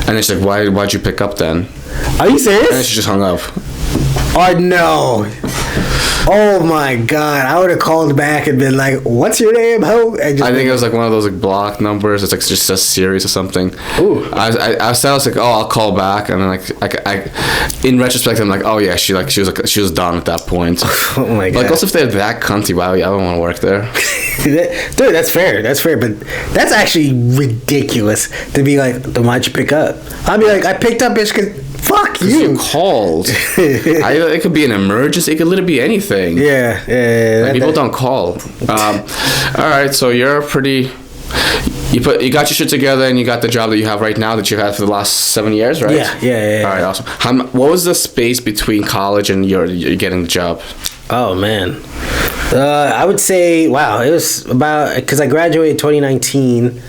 S1: And then she's like, why'd you pick up then?
S2: Are you serious?
S1: And then she just hung up.
S2: Oh no. Oh my god, I would have called back and been like, what's your name, ho?
S1: I think it was like one of those like blocked numbers. It's like just a series or something.
S2: Ooh.
S1: I was like, oh, I'll call back, and then I in retrospect, I'm like, oh yeah, she was done at that point.
S2: Oh my god.
S1: Like also if they're that cunty, wow, yeah, I don't want to work there.
S2: Dude, that's fair, but that's actually ridiculous to be like, then why'd you pick up? I'd be like, I picked up, bitch, because fuck you.
S1: You called. It could be an emergency. It could literally be anything.
S2: Yeah.
S1: Like, people don't call. All right, so you're pretty. You got your shit together, and you got the job that you have right now that you had for the last 7 years, right?
S2: Yeah.
S1: All right, awesome. What was the space between college and you're getting the job?
S2: Oh man, I would say it was about, because I graduated 2019.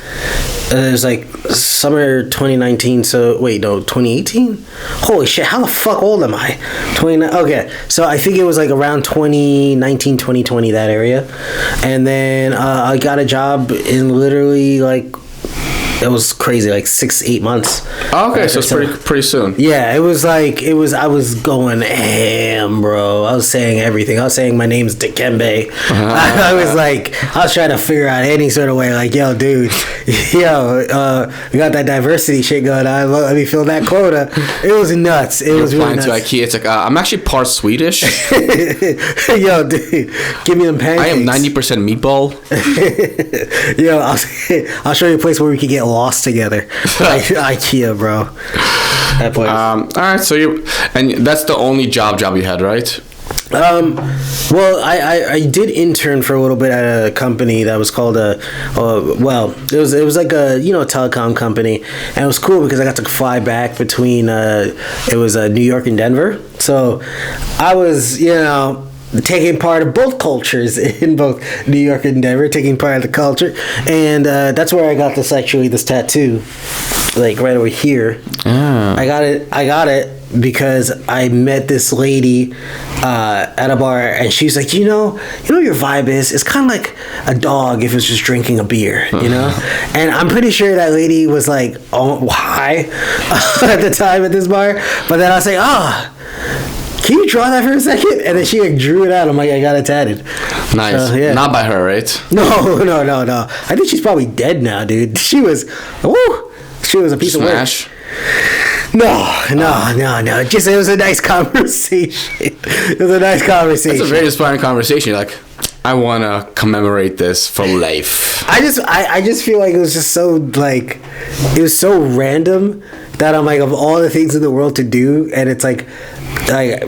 S2: It was like summer 2019. So wait, no, 2018. Holy shit! How the fuck old am I? 29. Okay, so I think it was like around 2019, 2020, that area, and then I got a job in literally like. It was crazy, like 6-8 months.
S1: Oh, okay, so it's pretty soon.
S2: Yeah, I was going ham, bro. I was saying everything. I was saying my name's Dikembe. I was trying to figure out any sort of way, like, yo, dude, we got that diversity shit going on. Let me fill that quota. It was nuts. It was really nuts.
S1: To IKEA. It's like, I'm actually part Swedish.
S2: Yo, dude, give me them pancakes.
S1: I am 90% meatball.
S2: Yo, I'll show you a place where we could get lost together. IKEA, bro. That place.
S1: All right, so that's the only job you had, right?
S2: Well, I did intern for a little bit at a company that was called it was like a telecom company, and it was cool because I got to fly back between New York and Denver. So I was taking part of both cultures in both New York and Denver, taking part of the culture, and that's where I got this tattoo, like right over here. I got it because I met this lady at a bar, and she's like, you know your vibe is, it's kind of like a dog if it's just drinking a beer, you know. And I'm pretty sure that lady was like, oh, high at the time at this bar, but then I was like, can you draw that for a second? And then she like drew it out. I'm like, I got it tatted.
S1: Nice. Not by her, right?
S2: No. I think she's probably dead now, dude. She was a piece of work. No. Just it was a nice conversation. It was a nice conversation.
S1: It's a very inspiring conversation. Like, I want to commemorate this for life.
S2: I just feel like it was just so like, it was so random that I'm like, of all the things in the world to do, and it's like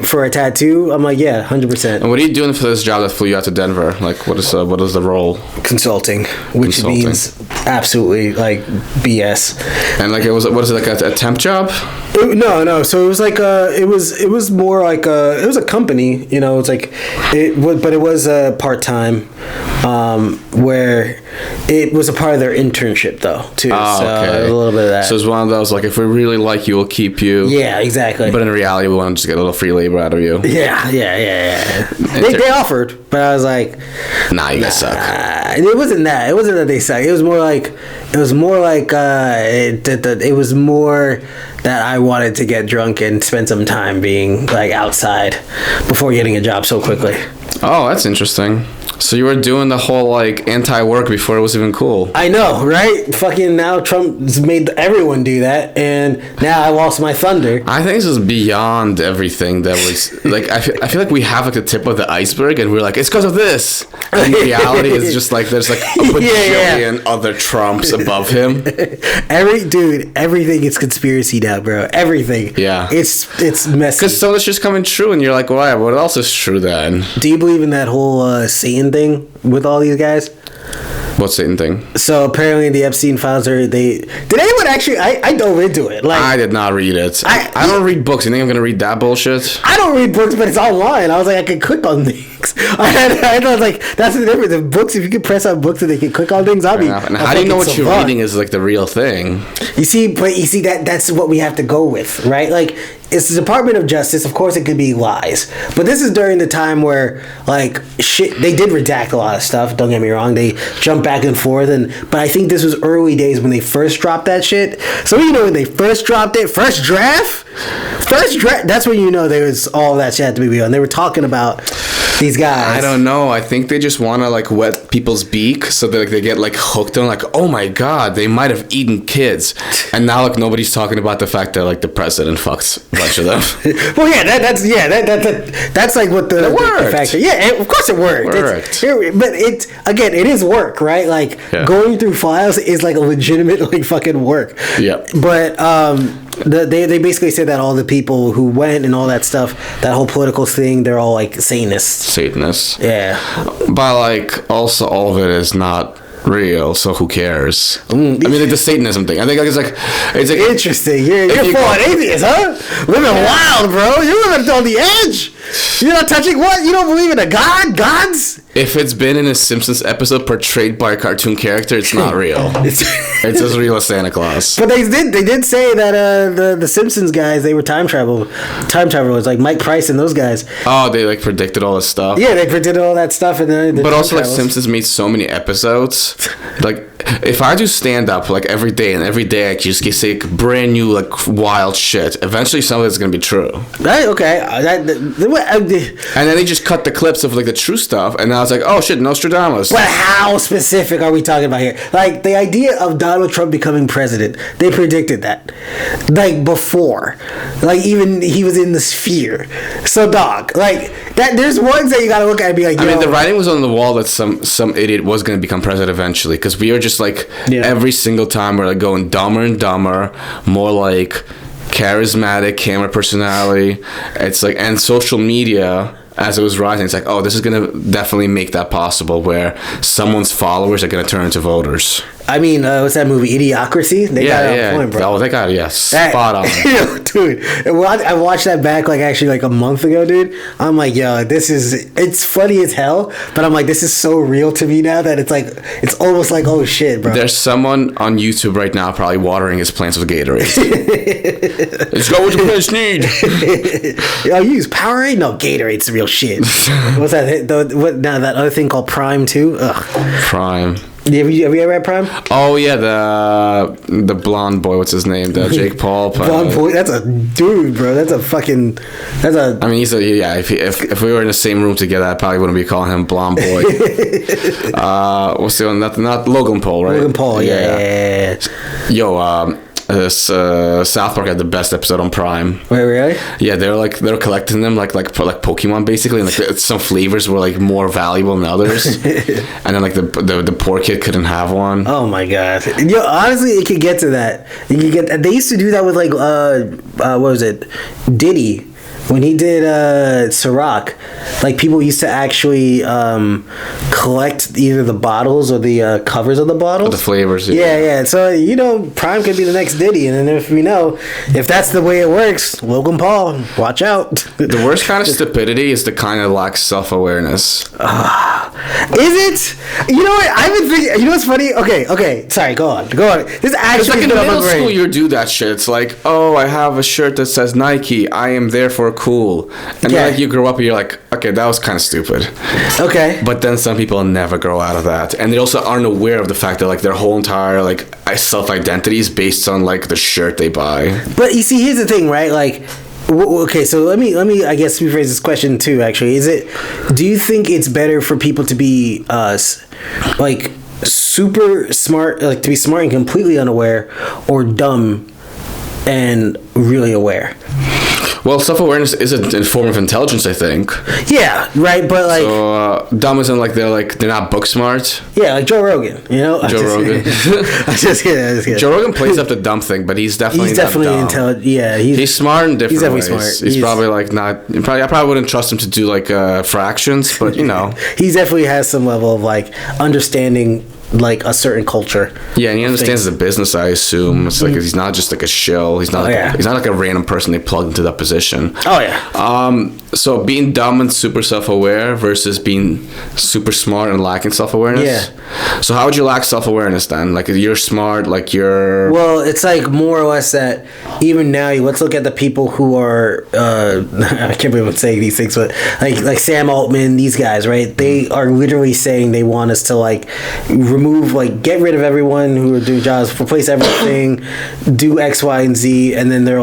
S2: for a tattoo, I'm like, yeah, 100%.
S1: And what are you doing for this job that flew you out to Denver? Like, what is the role?
S2: Consulting, which means absolutely like BS.
S1: And like, what is it, like a temp job?
S2: No. So it was like it was more like it was a company, you know. It's like but it was part time, where it was a part of their internship though too. Oh, so okay. A little bit of that.
S1: So it's one of those like, if we really like you, we'll keep you.
S2: Yeah, exactly.
S1: But in reality, we want to just get a little free labor out of you.
S2: Yeah. They offered, but I was like,
S1: nah, you guys suck.
S2: It wasn't that. It wasn't that they suck. It was more like it was more that I wanted to get drunk and spend some time being like outside before getting a job so quickly.
S1: Oh, that's interesting. So you were doing the whole like anti-work before it was even cool.
S2: I know, right? Fucking now Trump's made everyone do that, and now I lost my thunder.
S1: I think this is beyond everything that was like. I feel like we have like the tip of the iceberg, and we're like, it's because of this. And in reality, it's just like there's like a bajillion other Trumps above him.
S2: Everything is conspiracy now, bro. Everything.
S1: Yeah.
S2: It's messy.
S1: Because so much is coming true, and you're like, well, what else is true then?
S2: Do you believe in that whole Satan thing with all these guys?
S1: What Satan thing?
S2: So apparently the Epstein files did anyone actually? I dove into it. Like,
S1: I did not read it. I don't read books. You think I'm gonna read that bullshit?
S2: I don't read books, but it's online. I was like, I could click on things. I was like, that's the difference. If books, if you could press on books and they can click on things, I'll be.
S1: And how do you know what you're reading is like the real thing?
S2: You see that's what we have to go with, right? Like, it's the Department of Justice. Of course, it could be lies, but this is during the time where like shit. They did redact a lot of stuff. Don't get me wrong. They jumped back and forth, but I think this was early days when they first dropped that shit. So when they first dropped it, first draft. That's when there was all that shit had to be real, and they were talking about these guys.
S1: I don't know. I think they just want to like wet people's beak so that like, they get like hooked on like, oh my god, they might have eaten kids, and now like nobody's talking about the fact that like the president fucks a bunch of them.
S2: Well, yeah, that's like what the factor. Yeah, of course it worked. But it is work, right? Like going through files is like a legitimate like fucking work.
S1: Yeah.
S2: But they basically said that all the people who went and all that stuff, that whole political thing, they're all like Satanists. Yeah.
S1: But like also all of it is not real, so who cares? I mean, like the Satanism thing. I think it's like
S2: interesting. You're full on atheist, huh? Living wild, bro. You're living on the edge. You're not touching what? You don't believe in a god? Gods?
S1: If it's been in a Simpsons episode portrayed by a cartoon character, it's not real. It's as real as Santa Claus.
S2: But they did say that the Simpsons guys, they were time travelers, like Mike Price and those guys.
S1: Oh, they like predicted all this stuff.
S2: Yeah, they predicted all that stuff, and then.
S1: But also, like Simpsons made so many episodes. Like, if I do stand up like every day, and every day I just say like, brand new like wild shit, eventually some of it's gonna be true.
S2: Right? Okay.
S1: And then they just cut the clips of like the true stuff, and now it's like, oh shit, Nostradamus.
S2: But how specific are we talking about here? Like the idea of Donald Trump becoming president, they predicted that, like before, like even he was in the sphere. So dog, like that. There's ones that you gotta look at and be like, I mean,
S1: the writing was on the wall that some idiot was gonna become president eventually, because we are just like every single time we're like going dumber and dumber, more like charismatic camera personality. It's like, and social media as it was rising, it's like, oh, this is gonna definitely make that possible, where someone's followers are gonna turn into voters.
S2: I mean, what's that movie? Idiocracy? They got it on point, bro.
S1: Oh, they got it, spot on.
S2: Dude, I watched that back actually a month ago, dude. I'm like, yo, it's funny as hell, but I'm like, this is so real to me now that it's almost like, oh shit, bro.
S1: There's someone on YouTube right now probably watering his plants with Gatorade. Let's go with the plants need.
S2: Yo, you use Powerade? No, Gatorade's the real shit. What's that? That other thing called Prime too? Ugh.
S1: Prime.
S2: Have you ever had Prime?
S1: Oh yeah, the blonde boy. What's his name? The Jake Paul.
S2: Blonde boy. That's a dude, bro. That's a fucking. That's a.
S1: I mean, he's if we were in the same room together, I probably wouldn't be calling him blonde boy. What's the one? Not Logan Paul, right?
S2: Logan Paul. Yeah.
S1: Yo, South Park had the best episode on Prime.
S2: Wait, really?
S1: Yeah, they're collecting them like Pokemon basically, and some flavors were more valuable than others, and then the poor kid couldn't have one.
S2: Oh my god! Yo, honestly, it could get to that. They used to do that with what was it, Diddy. When he did Ciroc, people used to actually collect either the bottles or the covers of the bottles.
S1: The flavors.
S2: Yeah. So, Prime could be the next Diddy. And then if that's the way it works, Logan Paul, watch out.
S1: The worst kind of stupidity is the kind that lacks self-awareness.
S2: Is it? You know what? I've been thinking. You know what's funny? Okay. Sorry, go on. This actually
S1: in middle school, you do that shit. It's like, oh, I have a shirt that says Nike. I am therefore cool. And then you grow up and you're like, okay, that was kind of stupid.
S2: Okay.
S1: But then some people never grow out of that, and they also aren't aware of the fact that their whole entire self-identity is based on the shirt they buy.
S2: But you see, here's the thing, right? Okay, so let me I guess rephrase this question too. Actually, do you think it's better for people to be super smart, to be smart and completely unaware, or dumb and really aware?
S1: Well, self-awareness is a form of intelligence, I think.
S2: Yeah, right, but
S1: so dumb isn't they're not book smart.
S2: Yeah, like Joe Rogan, Joe
S1: Rogan.
S2: I'm just kidding.
S1: Joe Rogan plays up the dumb thing, but he's definitely
S2: intelligent. Yeah, he's smart
S1: in different ways. Smart. He's probably not. I probably wouldn't trust him to do fractions, but
S2: he definitely has some level of understanding a certain culture.
S1: Yeah, and he understands the business, I assume. It's he's not just a shill. He's not he's not a random person they plugged into that position.
S2: Oh yeah.
S1: So being dumb and super self-aware versus being super smart and lacking self-awareness.
S2: Yeah.
S1: So how would you lack self-awareness then? You're smart, you're.
S2: Well, it's more or less that even now. Let's look at the people who are. I can't believe I'm saying these things, but like Sam Altman, these guys, right? They are literally saying they want us to remove, get rid of everyone who are doing jobs, replace everything, do X, Y, and Z, and then they're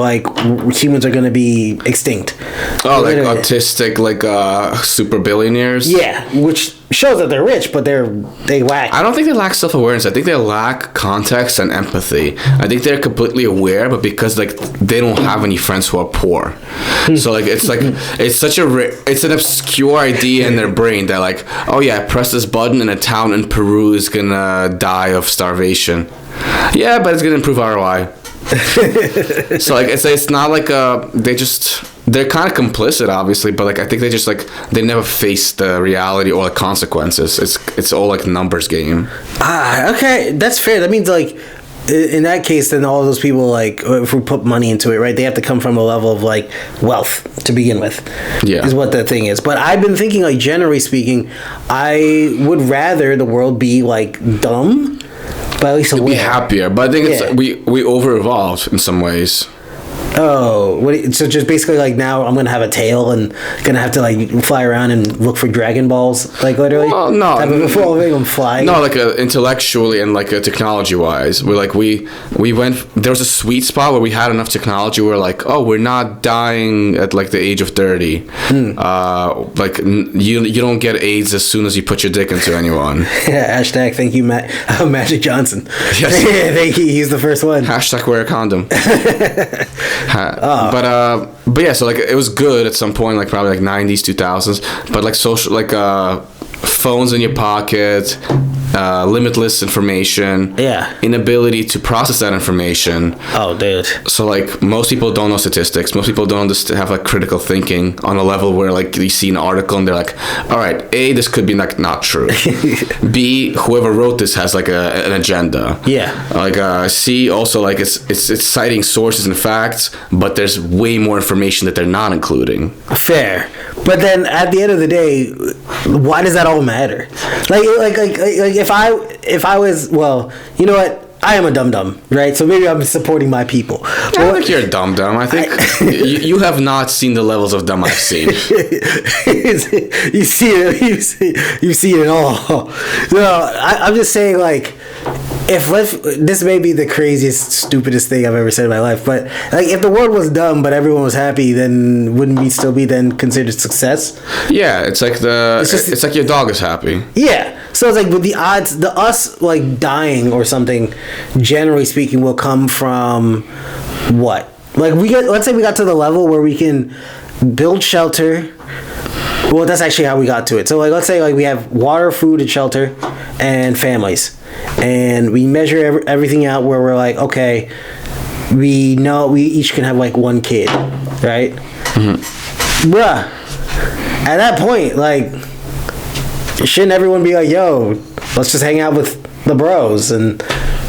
S2: humans are going to be extinct.
S1: Oh, autistic, super billionaires?
S2: Yeah, which shows that they're rich, but they lack.
S1: I don't think they lack self-awareness. I think they lack context and empathy. I think they're completely aware, but because they don't have any friends who are poor. So it's such it's an obscure idea in their brain that oh yeah, press this button and a town in Peru is gonna die of starvation. Yeah, but it's gonna improve ROI. So it's not they're kind of complicit, obviously, but I think they never face the reality or the consequences. It's all numbers game.
S2: Okay, that's fair. That means in that case, then all those people if we put money into it, right, they have to come from a level of wealth to begin with. Yeah, is what the thing is. But I've been thinking generally speaking, I would rather the world be dumb. But at least
S1: be happier. But I think it's we over-evolved in some ways.
S2: Oh, so just basically now I'm gonna have a tail and gonna have to fly around and look for Dragon Balls, literally.
S1: Well, no,
S2: before I'm flying.
S1: No, intellectually and technology wise, we went. There was a sweet spot where we had enough technology where we're not dying at the age of 30. You don't get AIDS as soon as you put your dick into anyone.
S2: Yeah, hashtag thank you, Magic Johnson. Yes, he's the first one.
S1: Hashtag wear a condom. But yeah, so it was good at some point, probably 90s, 2000s, but social, phones in your pocket, limitless information, inability to process that information.
S2: Oh, dude.
S1: So like most people don't know statistics. Most people don't have like critical thinking on a level where like you see an article and they're like, all right, A, this could be like not true. B, whoever wrote this has like an agenda. Like C, also like it's citing sources and facts, but there's way more information that they're not including.
S2: Fair. But then at the end of the day, why does that all matter? Like if I was, well, you know what? I am a dum-dum, right? So maybe I'm supporting my people.
S1: I don't think you're a dum-dum. I think you have not seen the levels of dumb I've seen.
S2: You see it all. No, I'm just saying, like, if this may be the craziest, stupidest thing I've ever said in my life, but like if the world was dumb but everyone was happy, then wouldn't we still be then considered success?
S1: Yeah, it's like it's like your dog is happy.
S2: Yeah. So it's like with the odds, us like dying or something, generally speaking, will come from what? Like let's say we got to the level where we can build shelter. Well, that's actually how we got to it. So like let's say like we have water, food, and shelter, and families, and we measure everything out where we're like, okay, we know we each can have like one kid, right? Mm-hmm. Bruh, at that point, like, shouldn't everyone be like, yo, let's just hang out with the bros and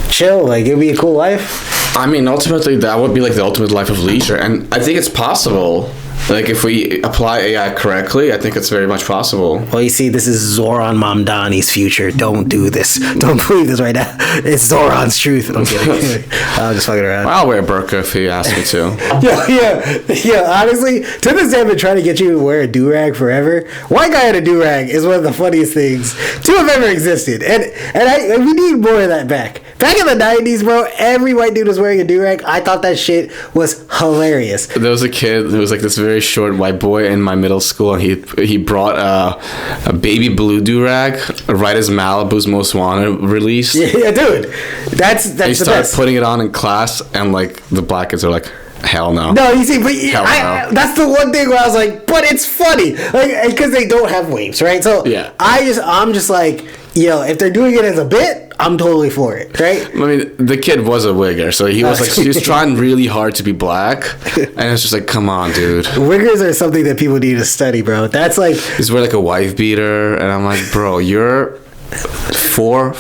S2: chill? Like, it'd be a cool life.
S1: I mean, ultimately, that would be like the ultimate life of leisure, and I think it's possible. Like, if we apply AI correctly, I think it's very much possible.
S2: Well, you see, this is Zoran Mamdani's future. Don't do this. Don't believe this right now. It's Zoran's truth. I'm kidding. I'm just fucking around.
S1: I'll wear a burqa if he asks me to.
S2: Yeah. Honestly, to this day, I've been trying to get you to wear a do-rag forever. White guy in a do-rag is one of the funniest things to have ever existed. And we need more of that back. Back in the 90s, bro, every white dude was wearing a do-rag. I thought that shit was hilarious.
S1: There was a kid who was like this very short white boy in my middle school, and he brought a baby blue do-rag right as Malibu's Most Wanted released.
S2: Yeah, dude. That's
S1: and he started putting it on in class, and like the black kids are like, hell no.
S2: No, you see, but that's the one thing where I was like, but it's funny, like, because they don't have waves, right? So
S1: yeah,
S2: I'm just like, yo, if they're doing it as a bit, I'm totally for it, right?
S1: I mean, the kid was a wigger, so he was trying really hard to be black, and it's just like, come on, dude.
S2: Wiggers are something that people need to study, bro. That's like,
S1: he's wearing like a wife beater, and I'm like, bro, you're 4'5",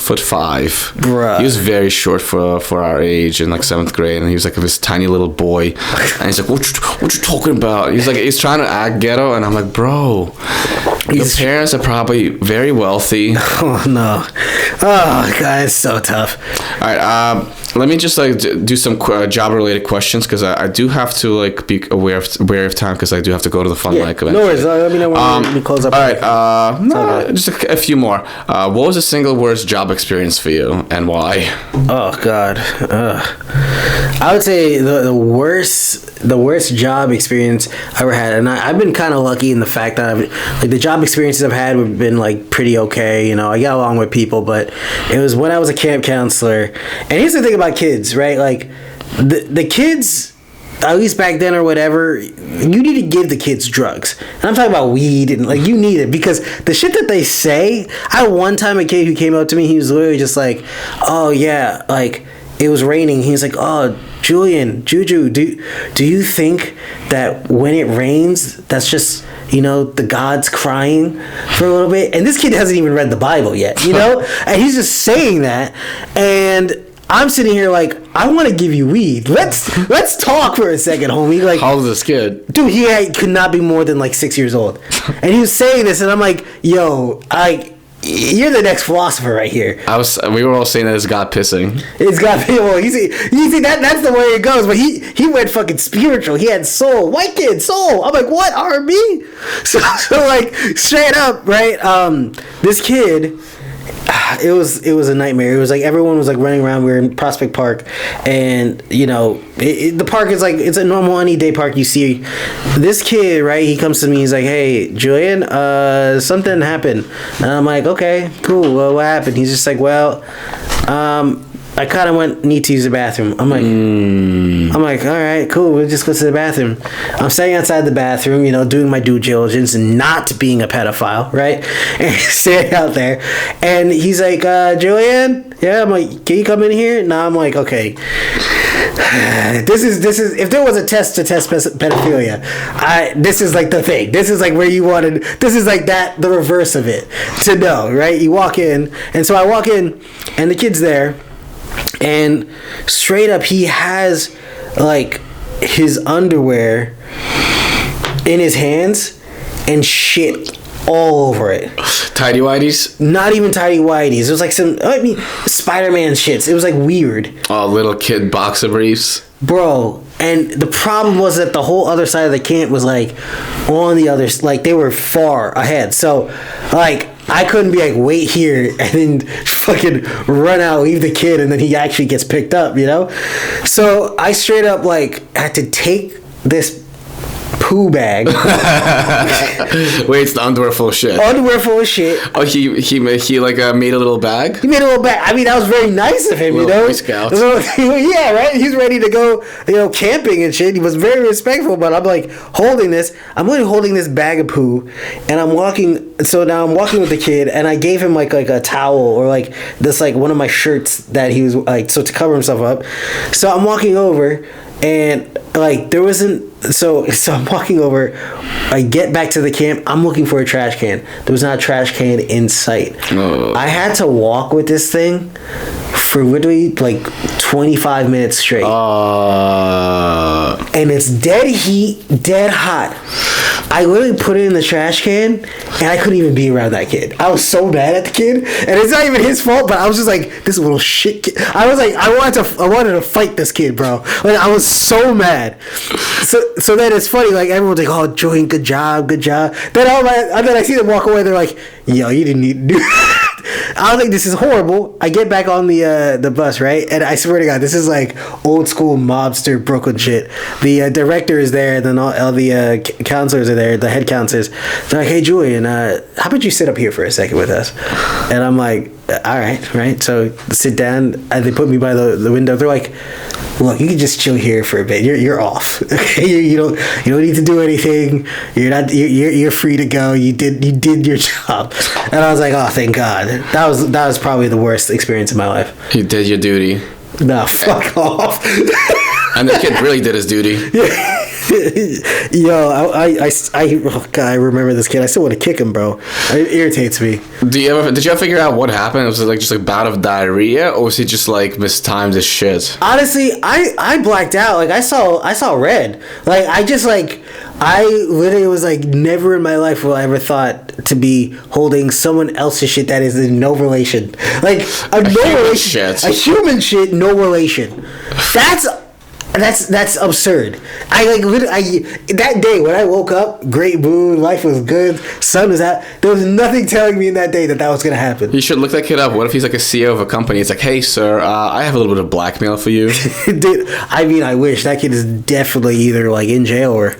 S2: bruh.
S1: He was very short for our age in like 7th grade, and he was like this tiny little boy, and he's like, what you talking about? He's trying to act ghetto, and I'm like, bro, your parents are probably very wealthy.
S2: Oh no, oh god, it's so tough.
S1: All right, let me just like do some job related questions, because I do have to like be aware of time, because I do have to go to the fun mic event.
S2: No worries. Let me know when we close up.
S1: All right, just a few more. What was the single worst job experience for you, and why?
S2: Oh god, I would say the worst job experience I ever had, and I've been kind of lucky in the fact that the job experiences I've had have been like pretty okay. You know, I got along with people, but it was when I was a camp counselor. And here's the thing about kids, right? Like the kids, at least back then or whatever, you need to give the kids drugs. And I'm talking about weed, and like, you need it, because the shit that they say. I had one time a kid who came up to me, he was literally just like, oh yeah, like, it was raining. He's like, oh, Juju, do you think that when it rains, that's just, you know, the gods crying for a little bit? And this kid hasn't even read the Bible yet, you know? And he's just saying that, and I'm sitting here like, I want to give you weed. Let's talk for a second, homie. Like,
S1: how old is this kid?
S2: Dude, he could not be more than like 6 years old. And he was saying this, and I'm like, yo, you're the next philosopher right here.
S1: We were all saying that it's God pissing.
S2: It's God. Well, you see that's the way it goes. But he went fucking spiritual. He had soul. White kid, soul. I'm like, what, R&B? So like, straight up, right? This kid, it was a nightmare. It was like everyone was like running around. We were in Prospect Park, and you know, the park is like, it's a normal any day park. You see this kid, right? He comes to me. He's like, hey, Julian, something happened. And I'm like, okay, cool. Well, what happened? He's just like, well, I kind of need to use the bathroom. I'm like, all right, cool. We'll just go to the bathroom. I'm standing outside the bathroom, doing my due diligence and not being a pedophile, right? And standing out there, and he's like, Julianne, yeah. I'm like, can you come in here? No, I'm like, okay. This is if there was a test to test pedophilia, this is like the thing. This is like where you wanted. This is like that, the reverse of it, to know, right? You walk in, and so I walk in, and the kid's there. And straight up, he has like his underwear in his hands and shit all over it.
S1: Tidy whities?
S2: Not even tidy whities. It was like Spider-Man shits. It was like weird.
S1: Oh, little kid boxer briefs.
S2: Bro, and the problem was that the whole other side of the camp was like on the other, like they were far ahead. So like I couldn't be like, wait here and then fucking run out, leave the kid, and then he actually gets picked up, So I straight up like had to take this poo bag.
S1: Wait, it's the underwear full of shit.
S2: Underwear full of shit.
S1: Oh, he made a little bag?
S2: He made a little bag. I mean, that was very nice of him,
S1: Boy Scout.
S2: Yeah, right? He's ready to go, camping and shit. He was very respectful, but I'm like holding this. I'm literally holding this bag of poo, and I'm walking. So now I'm walking with the kid, and I gave him like a towel or like this, like one of my shirts that he was like, so to cover himself up. So I'm walking over, and like there wasn't. So I'm walking over. I get back to the camp. I'm looking for a trash can. There was not a trash can in sight.
S1: Oh.
S2: I had to walk with this thing for literally like 25 minutes straight. And it's dead heat, dead hot. I literally put it in the trash can, and I couldn't even be around that kid. I was so mad at the kid, and it's not even his fault. But I was just like, this little shit kid. I was like, I wanted to fight this kid, bro. Like I was so mad. So then it's funny. Like everyone's like, oh, Julian, good job. Then then I see them walk away. They're like, yo, you didn't need to do that. I was like, this is horrible. I get back on the bus, right? And I swear to God, this is like old school mobster Brooklyn shit. The director is there, and then all the counselors are there, the head counselors. They're like, hey, Julian, how about you sit up here for a second with us? And I'm like, all right. So sit down, and they put me by the window. They're like, look, you can just chill here for a bit. You're off. Okay, you don't need to do anything. You're free to go. You did your job. And I was like, oh, thank God. That was probably the worst experience of my life.
S1: You did your duty.
S2: No, fuck off.
S1: And the kid really did his duty.
S2: Yeah. Yo, oh God, I remember this kid. I still want to kick him, bro. It irritates me.
S1: Did you ever figure out what happened? Was it like just like bout of diarrhea, or was he just like mistimed as shit?
S2: Honestly, I blacked out. Like I saw red. Like I literally was like, never in my life will I ever thought to be holding someone else's shit that is in no relation. Like a human shit, no relation. That's absurd. That day when I woke up, great mood, life was good, sun was out. There was nothing telling me in that day that was gonna happen.
S1: You should look that kid up. What if he's like a CEO of a company? It's like, hey, sir, I have a little bit of blackmail for you.
S2: Dude, I mean, I wish. That kid is definitely either like in jail or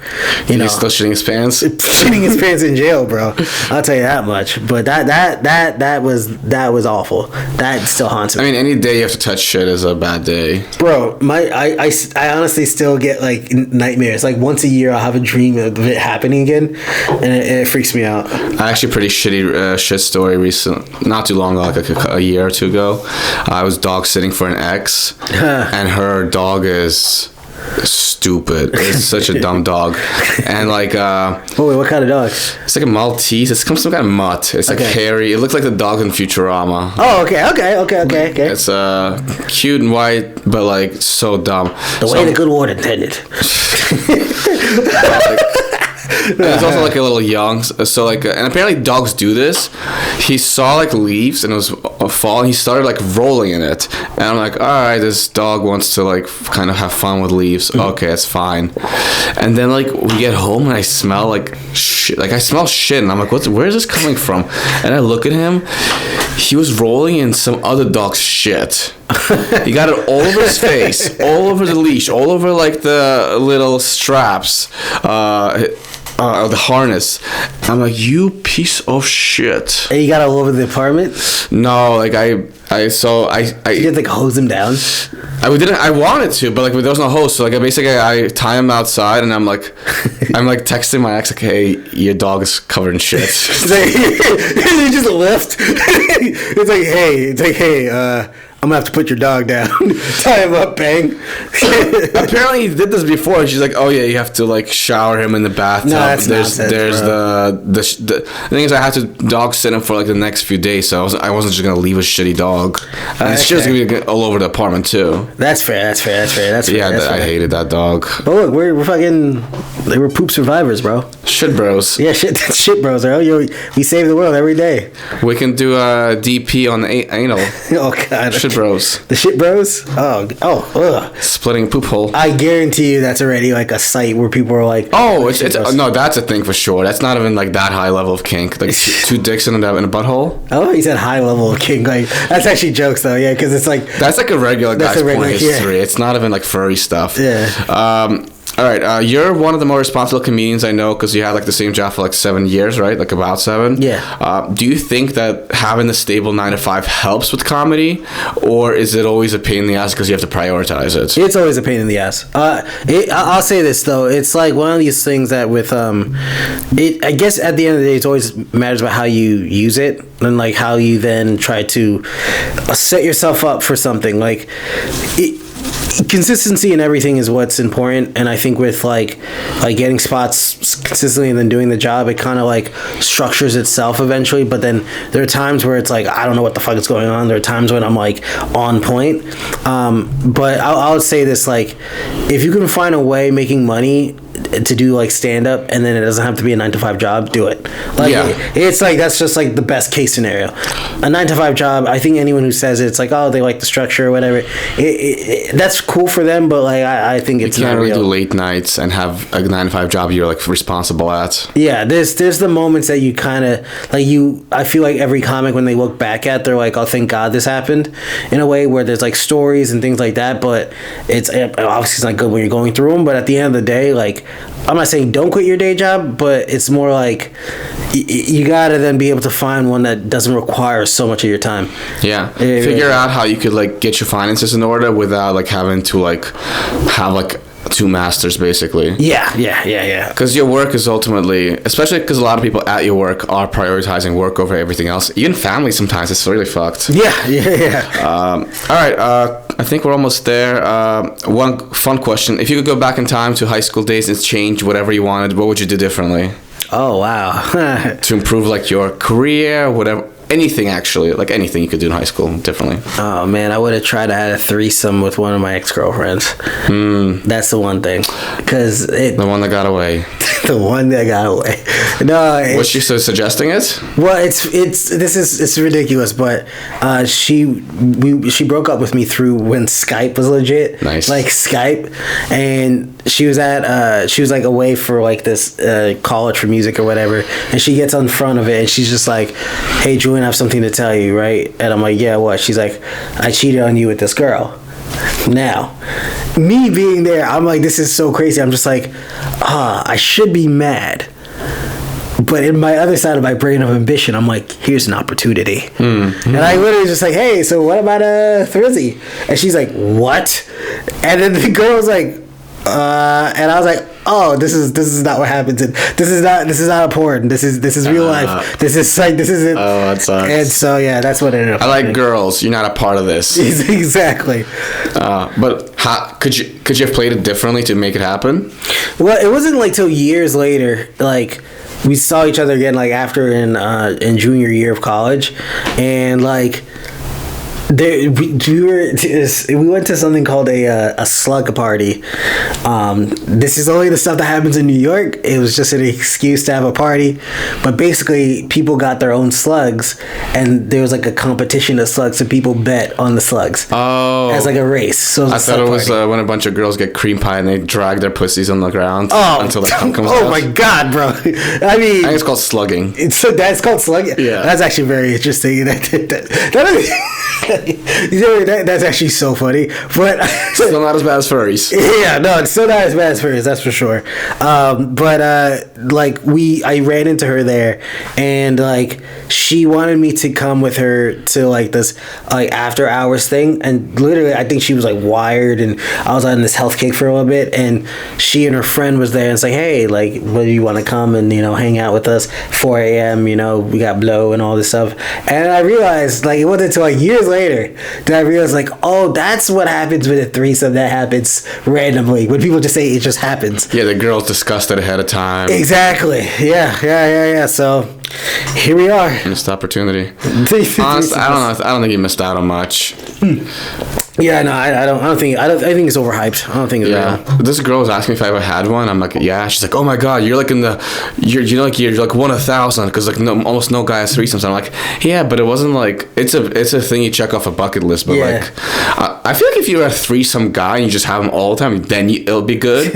S1: he's still shitting his pants.
S2: Shitting his pants in jail, bro. I'll tell you that much. But that was awful. That still haunts me.
S1: I mean, any day you have to touch shit is a bad day,
S2: bro. I honestly still get like nightmares. Like once a year, I'll have a dream of it happening again, and it freaks me out.
S1: I actually pretty shitty shit story not too long ago, like a year or two ago. I was dog sitting for an ex, and her dog is stupid. It's such a dumb dog, and like
S2: wait, what kind of dog?
S1: It's like a Maltese. It's some kind of mutt. It's like hairy. It looks like the dog in Futurama.
S2: Oh, okay.
S1: It's cute and white, but like so dumb.
S2: The way the good Lord intended.
S1: And it's also like a little young, so like, and apparently dogs do this. He saw like leaves and it was a fall, and he started like rolling in it. And I'm like, all right, this dog wants to like kind of have fun with leaves. Okay, that's fine. And then like we get home and I smell like shit. Like I smell shit, and I'm like, where is this coming from? And I look at him. He was rolling in some other dog's shit. He got it all over his face, all over the leash, all over like the little straps. The harness. I'm like, you piece of shit.
S2: And you got all over the apartment?
S1: No, like I
S2: You did like hose him down.
S1: I wanted to, but like there was no hose, so like I tie him outside, and I'm like texting my ex like, hey, your dog is covered in shit.
S2: It's like, you just lift. It's like hey, I'm gonna have to put your dog down. Tie him up, bang.
S1: Apparently he did this before. She's like, oh yeah, you have to like shower him in the bathtub.
S2: No, that's nonsense,
S1: there's
S2: bro.
S1: the thing is, I had to dog sit him for like the next few days, so I wasn't just gonna leave a shitty dog. And shit was gonna be all over the apartment too.
S2: That's fair. That's fair.
S1: I hated that dog.
S2: But look, we're fucking, they were poop survivors, bro.
S1: Shit bros.
S2: Yeah, shit bros, bro. We save the world every day.
S1: We can do a DP on the anal.
S2: Oh god.
S1: Shit bros.
S2: The shit bros? Ugh.
S1: Splitting poop hole.
S2: I guarantee you that's already like a site where people are like,
S1: oh, it's no, that's a thing for sure. That's not even like that high level of kink. Like two dicks in a butthole.
S2: Oh, he said high level of kink. Like that's actually jokes though, yeah, because it's like
S1: that's like a regular guy's porn history. Yeah. It's not even like furry stuff.
S2: Yeah.
S1: All right, you're one of the more responsible comedians I know because you had like the same job for like 7 years, right? Like about 7.
S2: Yeah.
S1: Do you think that having the stable 9 to 5 helps with comedy, or is it always a pain in the ass because you have to prioritize it?
S2: It's always a pain in the ass. I'll say this though, it's like one of these things that with I guess at the end of the day, it always matters about how you use it and like how you then try to set yourself up for something like. Consistency in everything is what's important, and I think with like getting spots consistently and then doing the job, it kind of like structures itself eventually. But then there are times where it's like I don't know what the fuck is going on. There are times when I'm like on point. But I'll say this, like if you can find a way making money to do like stand up and then it doesn't have to be a 9 to 5 job, do it. Like it's like that's just like the best case scenario. A 9 to 5 job, I think anyone who says it's like, oh, they like the structure or whatever, that's cool for them, but like I think it's
S1: you can't
S2: not
S1: really
S2: real.
S1: do late nights and have a 9 to 5 job you're like responsible at.
S2: Yeah, there's the moments that you kind of like I feel like every comic when they look back at, they're like, oh, thank God this happened, in a way where there's like stories and things like that, but it's obviously it's not good when you're going through them, but at the end of the day, like I'm not saying don't quit your day job, but it's more like you gotta then be able to find one that doesn't require so much of your time.
S1: Yeah, figure out how you could like get your finances in order without like having to like have like 2 masters basically.
S2: Yeah.
S1: Because your work is ultimately, especially because a lot of people at your work are prioritizing work over everything else. Even family sometimes, it's really fucked.
S2: Yeah.
S1: All right, I think we're almost there. One fun question: if you could go back in time to high school days and change whatever you wanted, what would you do differently?
S2: Oh wow.
S1: To improve like your career, whatever. Anything actually, like anything you could do in high school differently.
S2: Oh man, I would have tried to have a threesome with one of my ex-girlfriends. That's the one thing, because
S1: the one that got away.
S2: The one that got away. No,
S1: was she so suggesting it?
S2: Well, it's ridiculous, but she broke up with me through when Skype was legit.
S1: Nice.
S2: Like Skype, and she was like away for like this college for music or whatever, and she gets on front of it and she's just like, hey Julian, I have something to tell you, right? And I'm like, yeah, what? She's like, I cheated on you with this girl. Now, me being there, I'm like, this is so crazy. I'm just like, I should be mad. But in my other side of my brain of ambition, I'm like, here's an opportunity. Mm-hmm. And I literally just like, hey, so what about Thrizzy? And she's like, what? And then the girl was like, and I was like, oh, this is not what happens. This is not a porn. This is real life. This is it.
S1: Oh, that sucks.
S2: And so yeah, that's what ended up.
S1: I like girls. You're not a part of this.
S2: Exactly.
S1: But how could you have played it differently to make it happen?
S2: Well, it wasn't like till years later, like we saw each other again, like after in junior year of college, and like. We went to something called a slug party. This is only the stuff that happens in New York. It was just an excuse to have a party, but basically people got their own slugs, and there was like a competition of slugs, so people bet on the slugs. Oh, as like a race. So
S1: I thought it was when a bunch of girls get cream pie and they drag their pussies on the ground until the cum comes out.
S2: Oh my god, bro! I mean,
S1: I think it's called slugging.
S2: That's called slugging.
S1: Yeah,
S2: that's actually very interesting. That's actually so funny, but
S1: still not as bad as furries.
S2: Yeah, no, it's still not as bad as furries, that's for sure. Like I ran into her there, and like she wanted me to come with her to like this like after hours thing, and literally I think she was like wired, and I was on this health kick for a little bit, and she and her friend was there, and it's like, hey, like, what do you want to come and hang out with us? 4 a.m. We got blow and all this stuff, and I realized like it wasn't until like years later that I realized like, oh, that's what happens with a threesome. That happens randomly when people just say it just happens.
S1: Yeah, the girl's discussed it ahead of time.
S2: Exactly. Yeah. So here we are.
S1: Missed opportunity. Honestly, I don't think you missed out on much.
S2: Yeah, no, I think it's overhyped. I don't think it's real.
S1: This girl was asking me if I ever had one. I'm like, yeah. She's like, oh my god, you're like you're like 1 in 1,000 because like almost no guy has threesomes. I'm like, yeah, but it wasn't like it's a thing you check off a bucket list. But like, I feel like if you're a threesome guy and you just have them all the time, then it'll be good.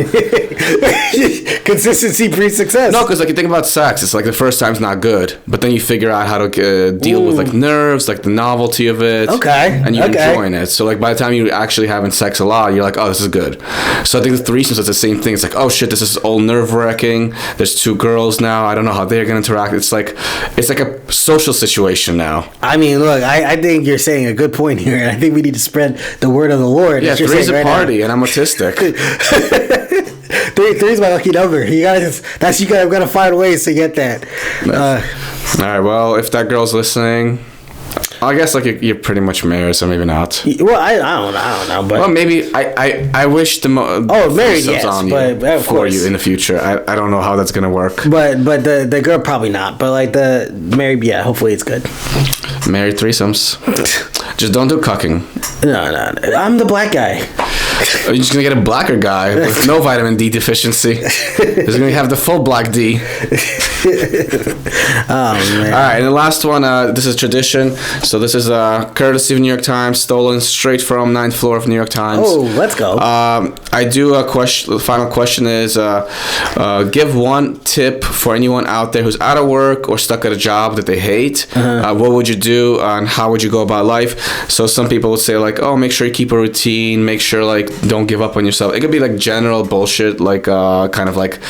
S2: Consistency breeds success.
S1: No, because like you think about sex, it's like the first time's not good, but then you figure out how to deal with like nerves, like the novelty of it.
S2: Okay.
S1: And you're enjoying it. So like by the time you're actually having sex a lot, you're like, oh, this is good. So I think the threesomes is the same thing. It's like, oh shit, this is all nerve-wracking. There's 2 girls now. I don't know how they're gonna interact. It's like a social situation now.
S2: I mean, look, I think you're saying a good point here, and I think we need to spread the word of the Lord.
S1: Yeah, 3's a party, and I'm autistic.
S2: 3 is my lucky number. You gotta find ways to get that.
S1: All right. Well, if that girl's listening, I guess like you're pretty much married, so maybe not.
S2: Well, I don't know, but
S1: well, maybe I wish the
S2: married, yes,
S1: on
S2: but
S1: you for you in the future. I don't know how that's gonna work.
S2: But the girl probably not. But like the married, yeah, hopefully it's good.
S1: Married threesomes. Just don't do cucking.
S2: No, I'm the black guy.
S1: You're just gonna get a blacker guy with no vitamin D deficiency. He's gonna have the full black D.
S2: Oh man!
S1: All right, and the last one. This is tradition. So this is courtesy of New York Times, stolen straight from 9th floor of New York Times.
S2: Oh, let's go.
S1: I do a question. The final question is: give one tip for anyone out there who's out of work or stuck at a job that they hate. What would you do, and how would you go about life? So some people would say like, oh, make sure you keep a routine. Make sure like don't give up on yourself. It could be like general bullshit, like kind of like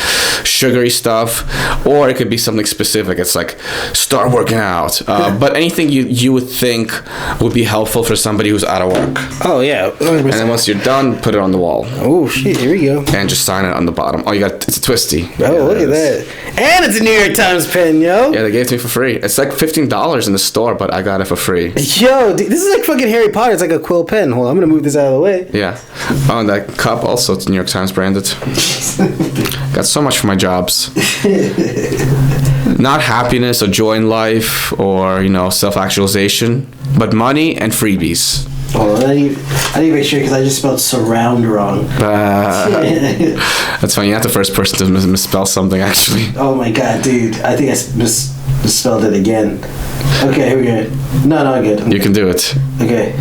S1: sugary stuff, or it could be something specific. It's like start working out. But anything you would think would be helpful for somebody who's out of work.
S2: Oh yeah. 100%.
S1: And then once you're done, put it on the wall.
S2: Oh shit! Here we go.
S1: And just sign it on the bottom. Oh, it's a twisty.
S2: Oh, look at that! And it's a New York Times pen, yo.
S1: Yeah, they gave it to me for free. It's like $15 in the store, but I got it for free.
S2: Yo, dude, this is like fucking Harry Potter. It's like a quill pen. Hold on, I'm gonna move this out of the way.
S1: Yeah. Oh, and that cup also, it's New York Times branded. Got so much for my jobs. Not happiness or joy in life or, self-actualization, but money and freebies.
S2: Hold on, I need to make sure because I just spelled surround wrong.
S1: That's fine. You're not the first person to misspell something, actually.
S2: Oh my god, dude. I think I misspelled it again. Okay, here we go. No, I'm good.
S1: You can do it.
S2: Okay.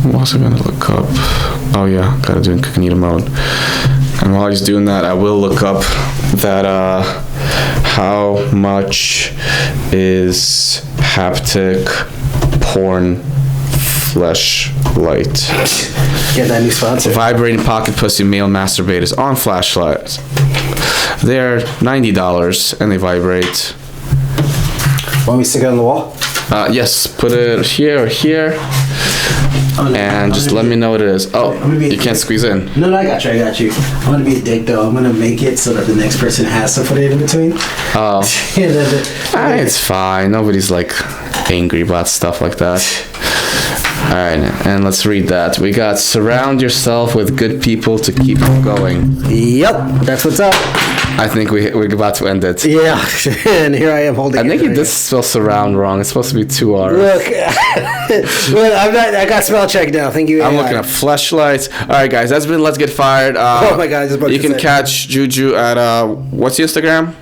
S1: I'm also going to look up. Oh yeah, gotta do incognito mode. And while he's doing that, I will look up that how much is haptic porn fleshlight.
S2: Get that new sponsor.
S1: Vibrating pocket pussy male masturbators on flashlights. They're $90 and they vibrate.
S2: Want me to stick it on the wall?
S1: Yes, put it here or here. And just let me know what it is. Oh, you can't squeeze in.
S2: No, I got you. I'm gonna be a dick though. I'm gonna make it so that the next person has to put it in between.
S1: Oh. It's fine. Nobody's like angry about stuff like that. Alright, and let's read that. We got surround yourself with good people to keep going.
S2: Yep, that's what's up.
S1: I think we're about to end it.
S2: Yeah, and here I am holding.
S1: I think you did spell surround wrong. It's supposed to be 2 R's.
S2: Look, I got spell check now. Thank you.
S1: I'm looking at fleshlights. All right, guys, that's been Let's Get Fired.
S2: Oh my God,
S1: you can catch Juju at what's your Instagram?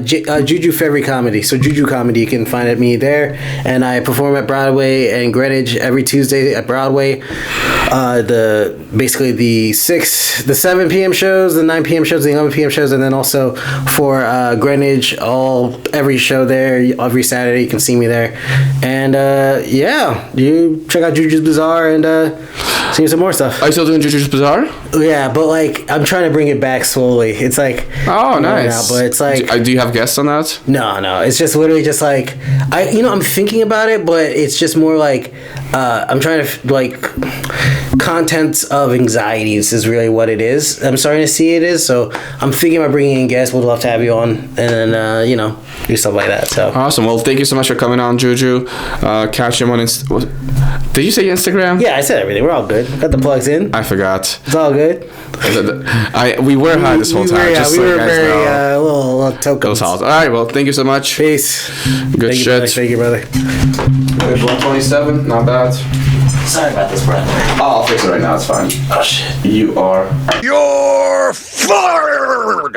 S2: Juju Fevry Comedy. So Juju Comedy, you can find me there, and I perform at Broadway and Greenwich every Tuesday at Broadway. Basically the 7 p.m. shows, the 9 p.m. shows, the 11 p.m. shows, and then also for Greenwich, every show there, every Saturday you can see me there. And you check out Juju's Bazaar and see some more stuff.
S1: Are you still doing Juju's Bazaar?
S2: Yeah, but like I'm trying to bring it back slowly. It's like
S1: nice.
S2: Now, but it's like
S1: do you have guests on that?
S2: No. It's just literally just like I'm thinking about it, but it's just more like I'm trying to like contents of anxieties is really what it is. I'm starting to see it is. So I'm thinking about bringing in guests. Would love to have you on, and then do stuff like that. So
S1: awesome. Well, thank you so much for coming on, Juju. Catch him on Did you say Instagram?
S2: Yeah, I said everything. We're all good. Got the plugs in.
S1: I forgot.
S2: It's all good.
S1: We were high this whole time.
S2: We were very little tokens.
S1: All right. Well, thank you so much.
S2: Peace.
S1: Good shit.
S2: Thank you, brother.
S1: 127. Not bad.
S2: Sorry about this, brother.
S1: I'll fix it right now. It's fine.
S2: Oh shit.
S1: You're fired.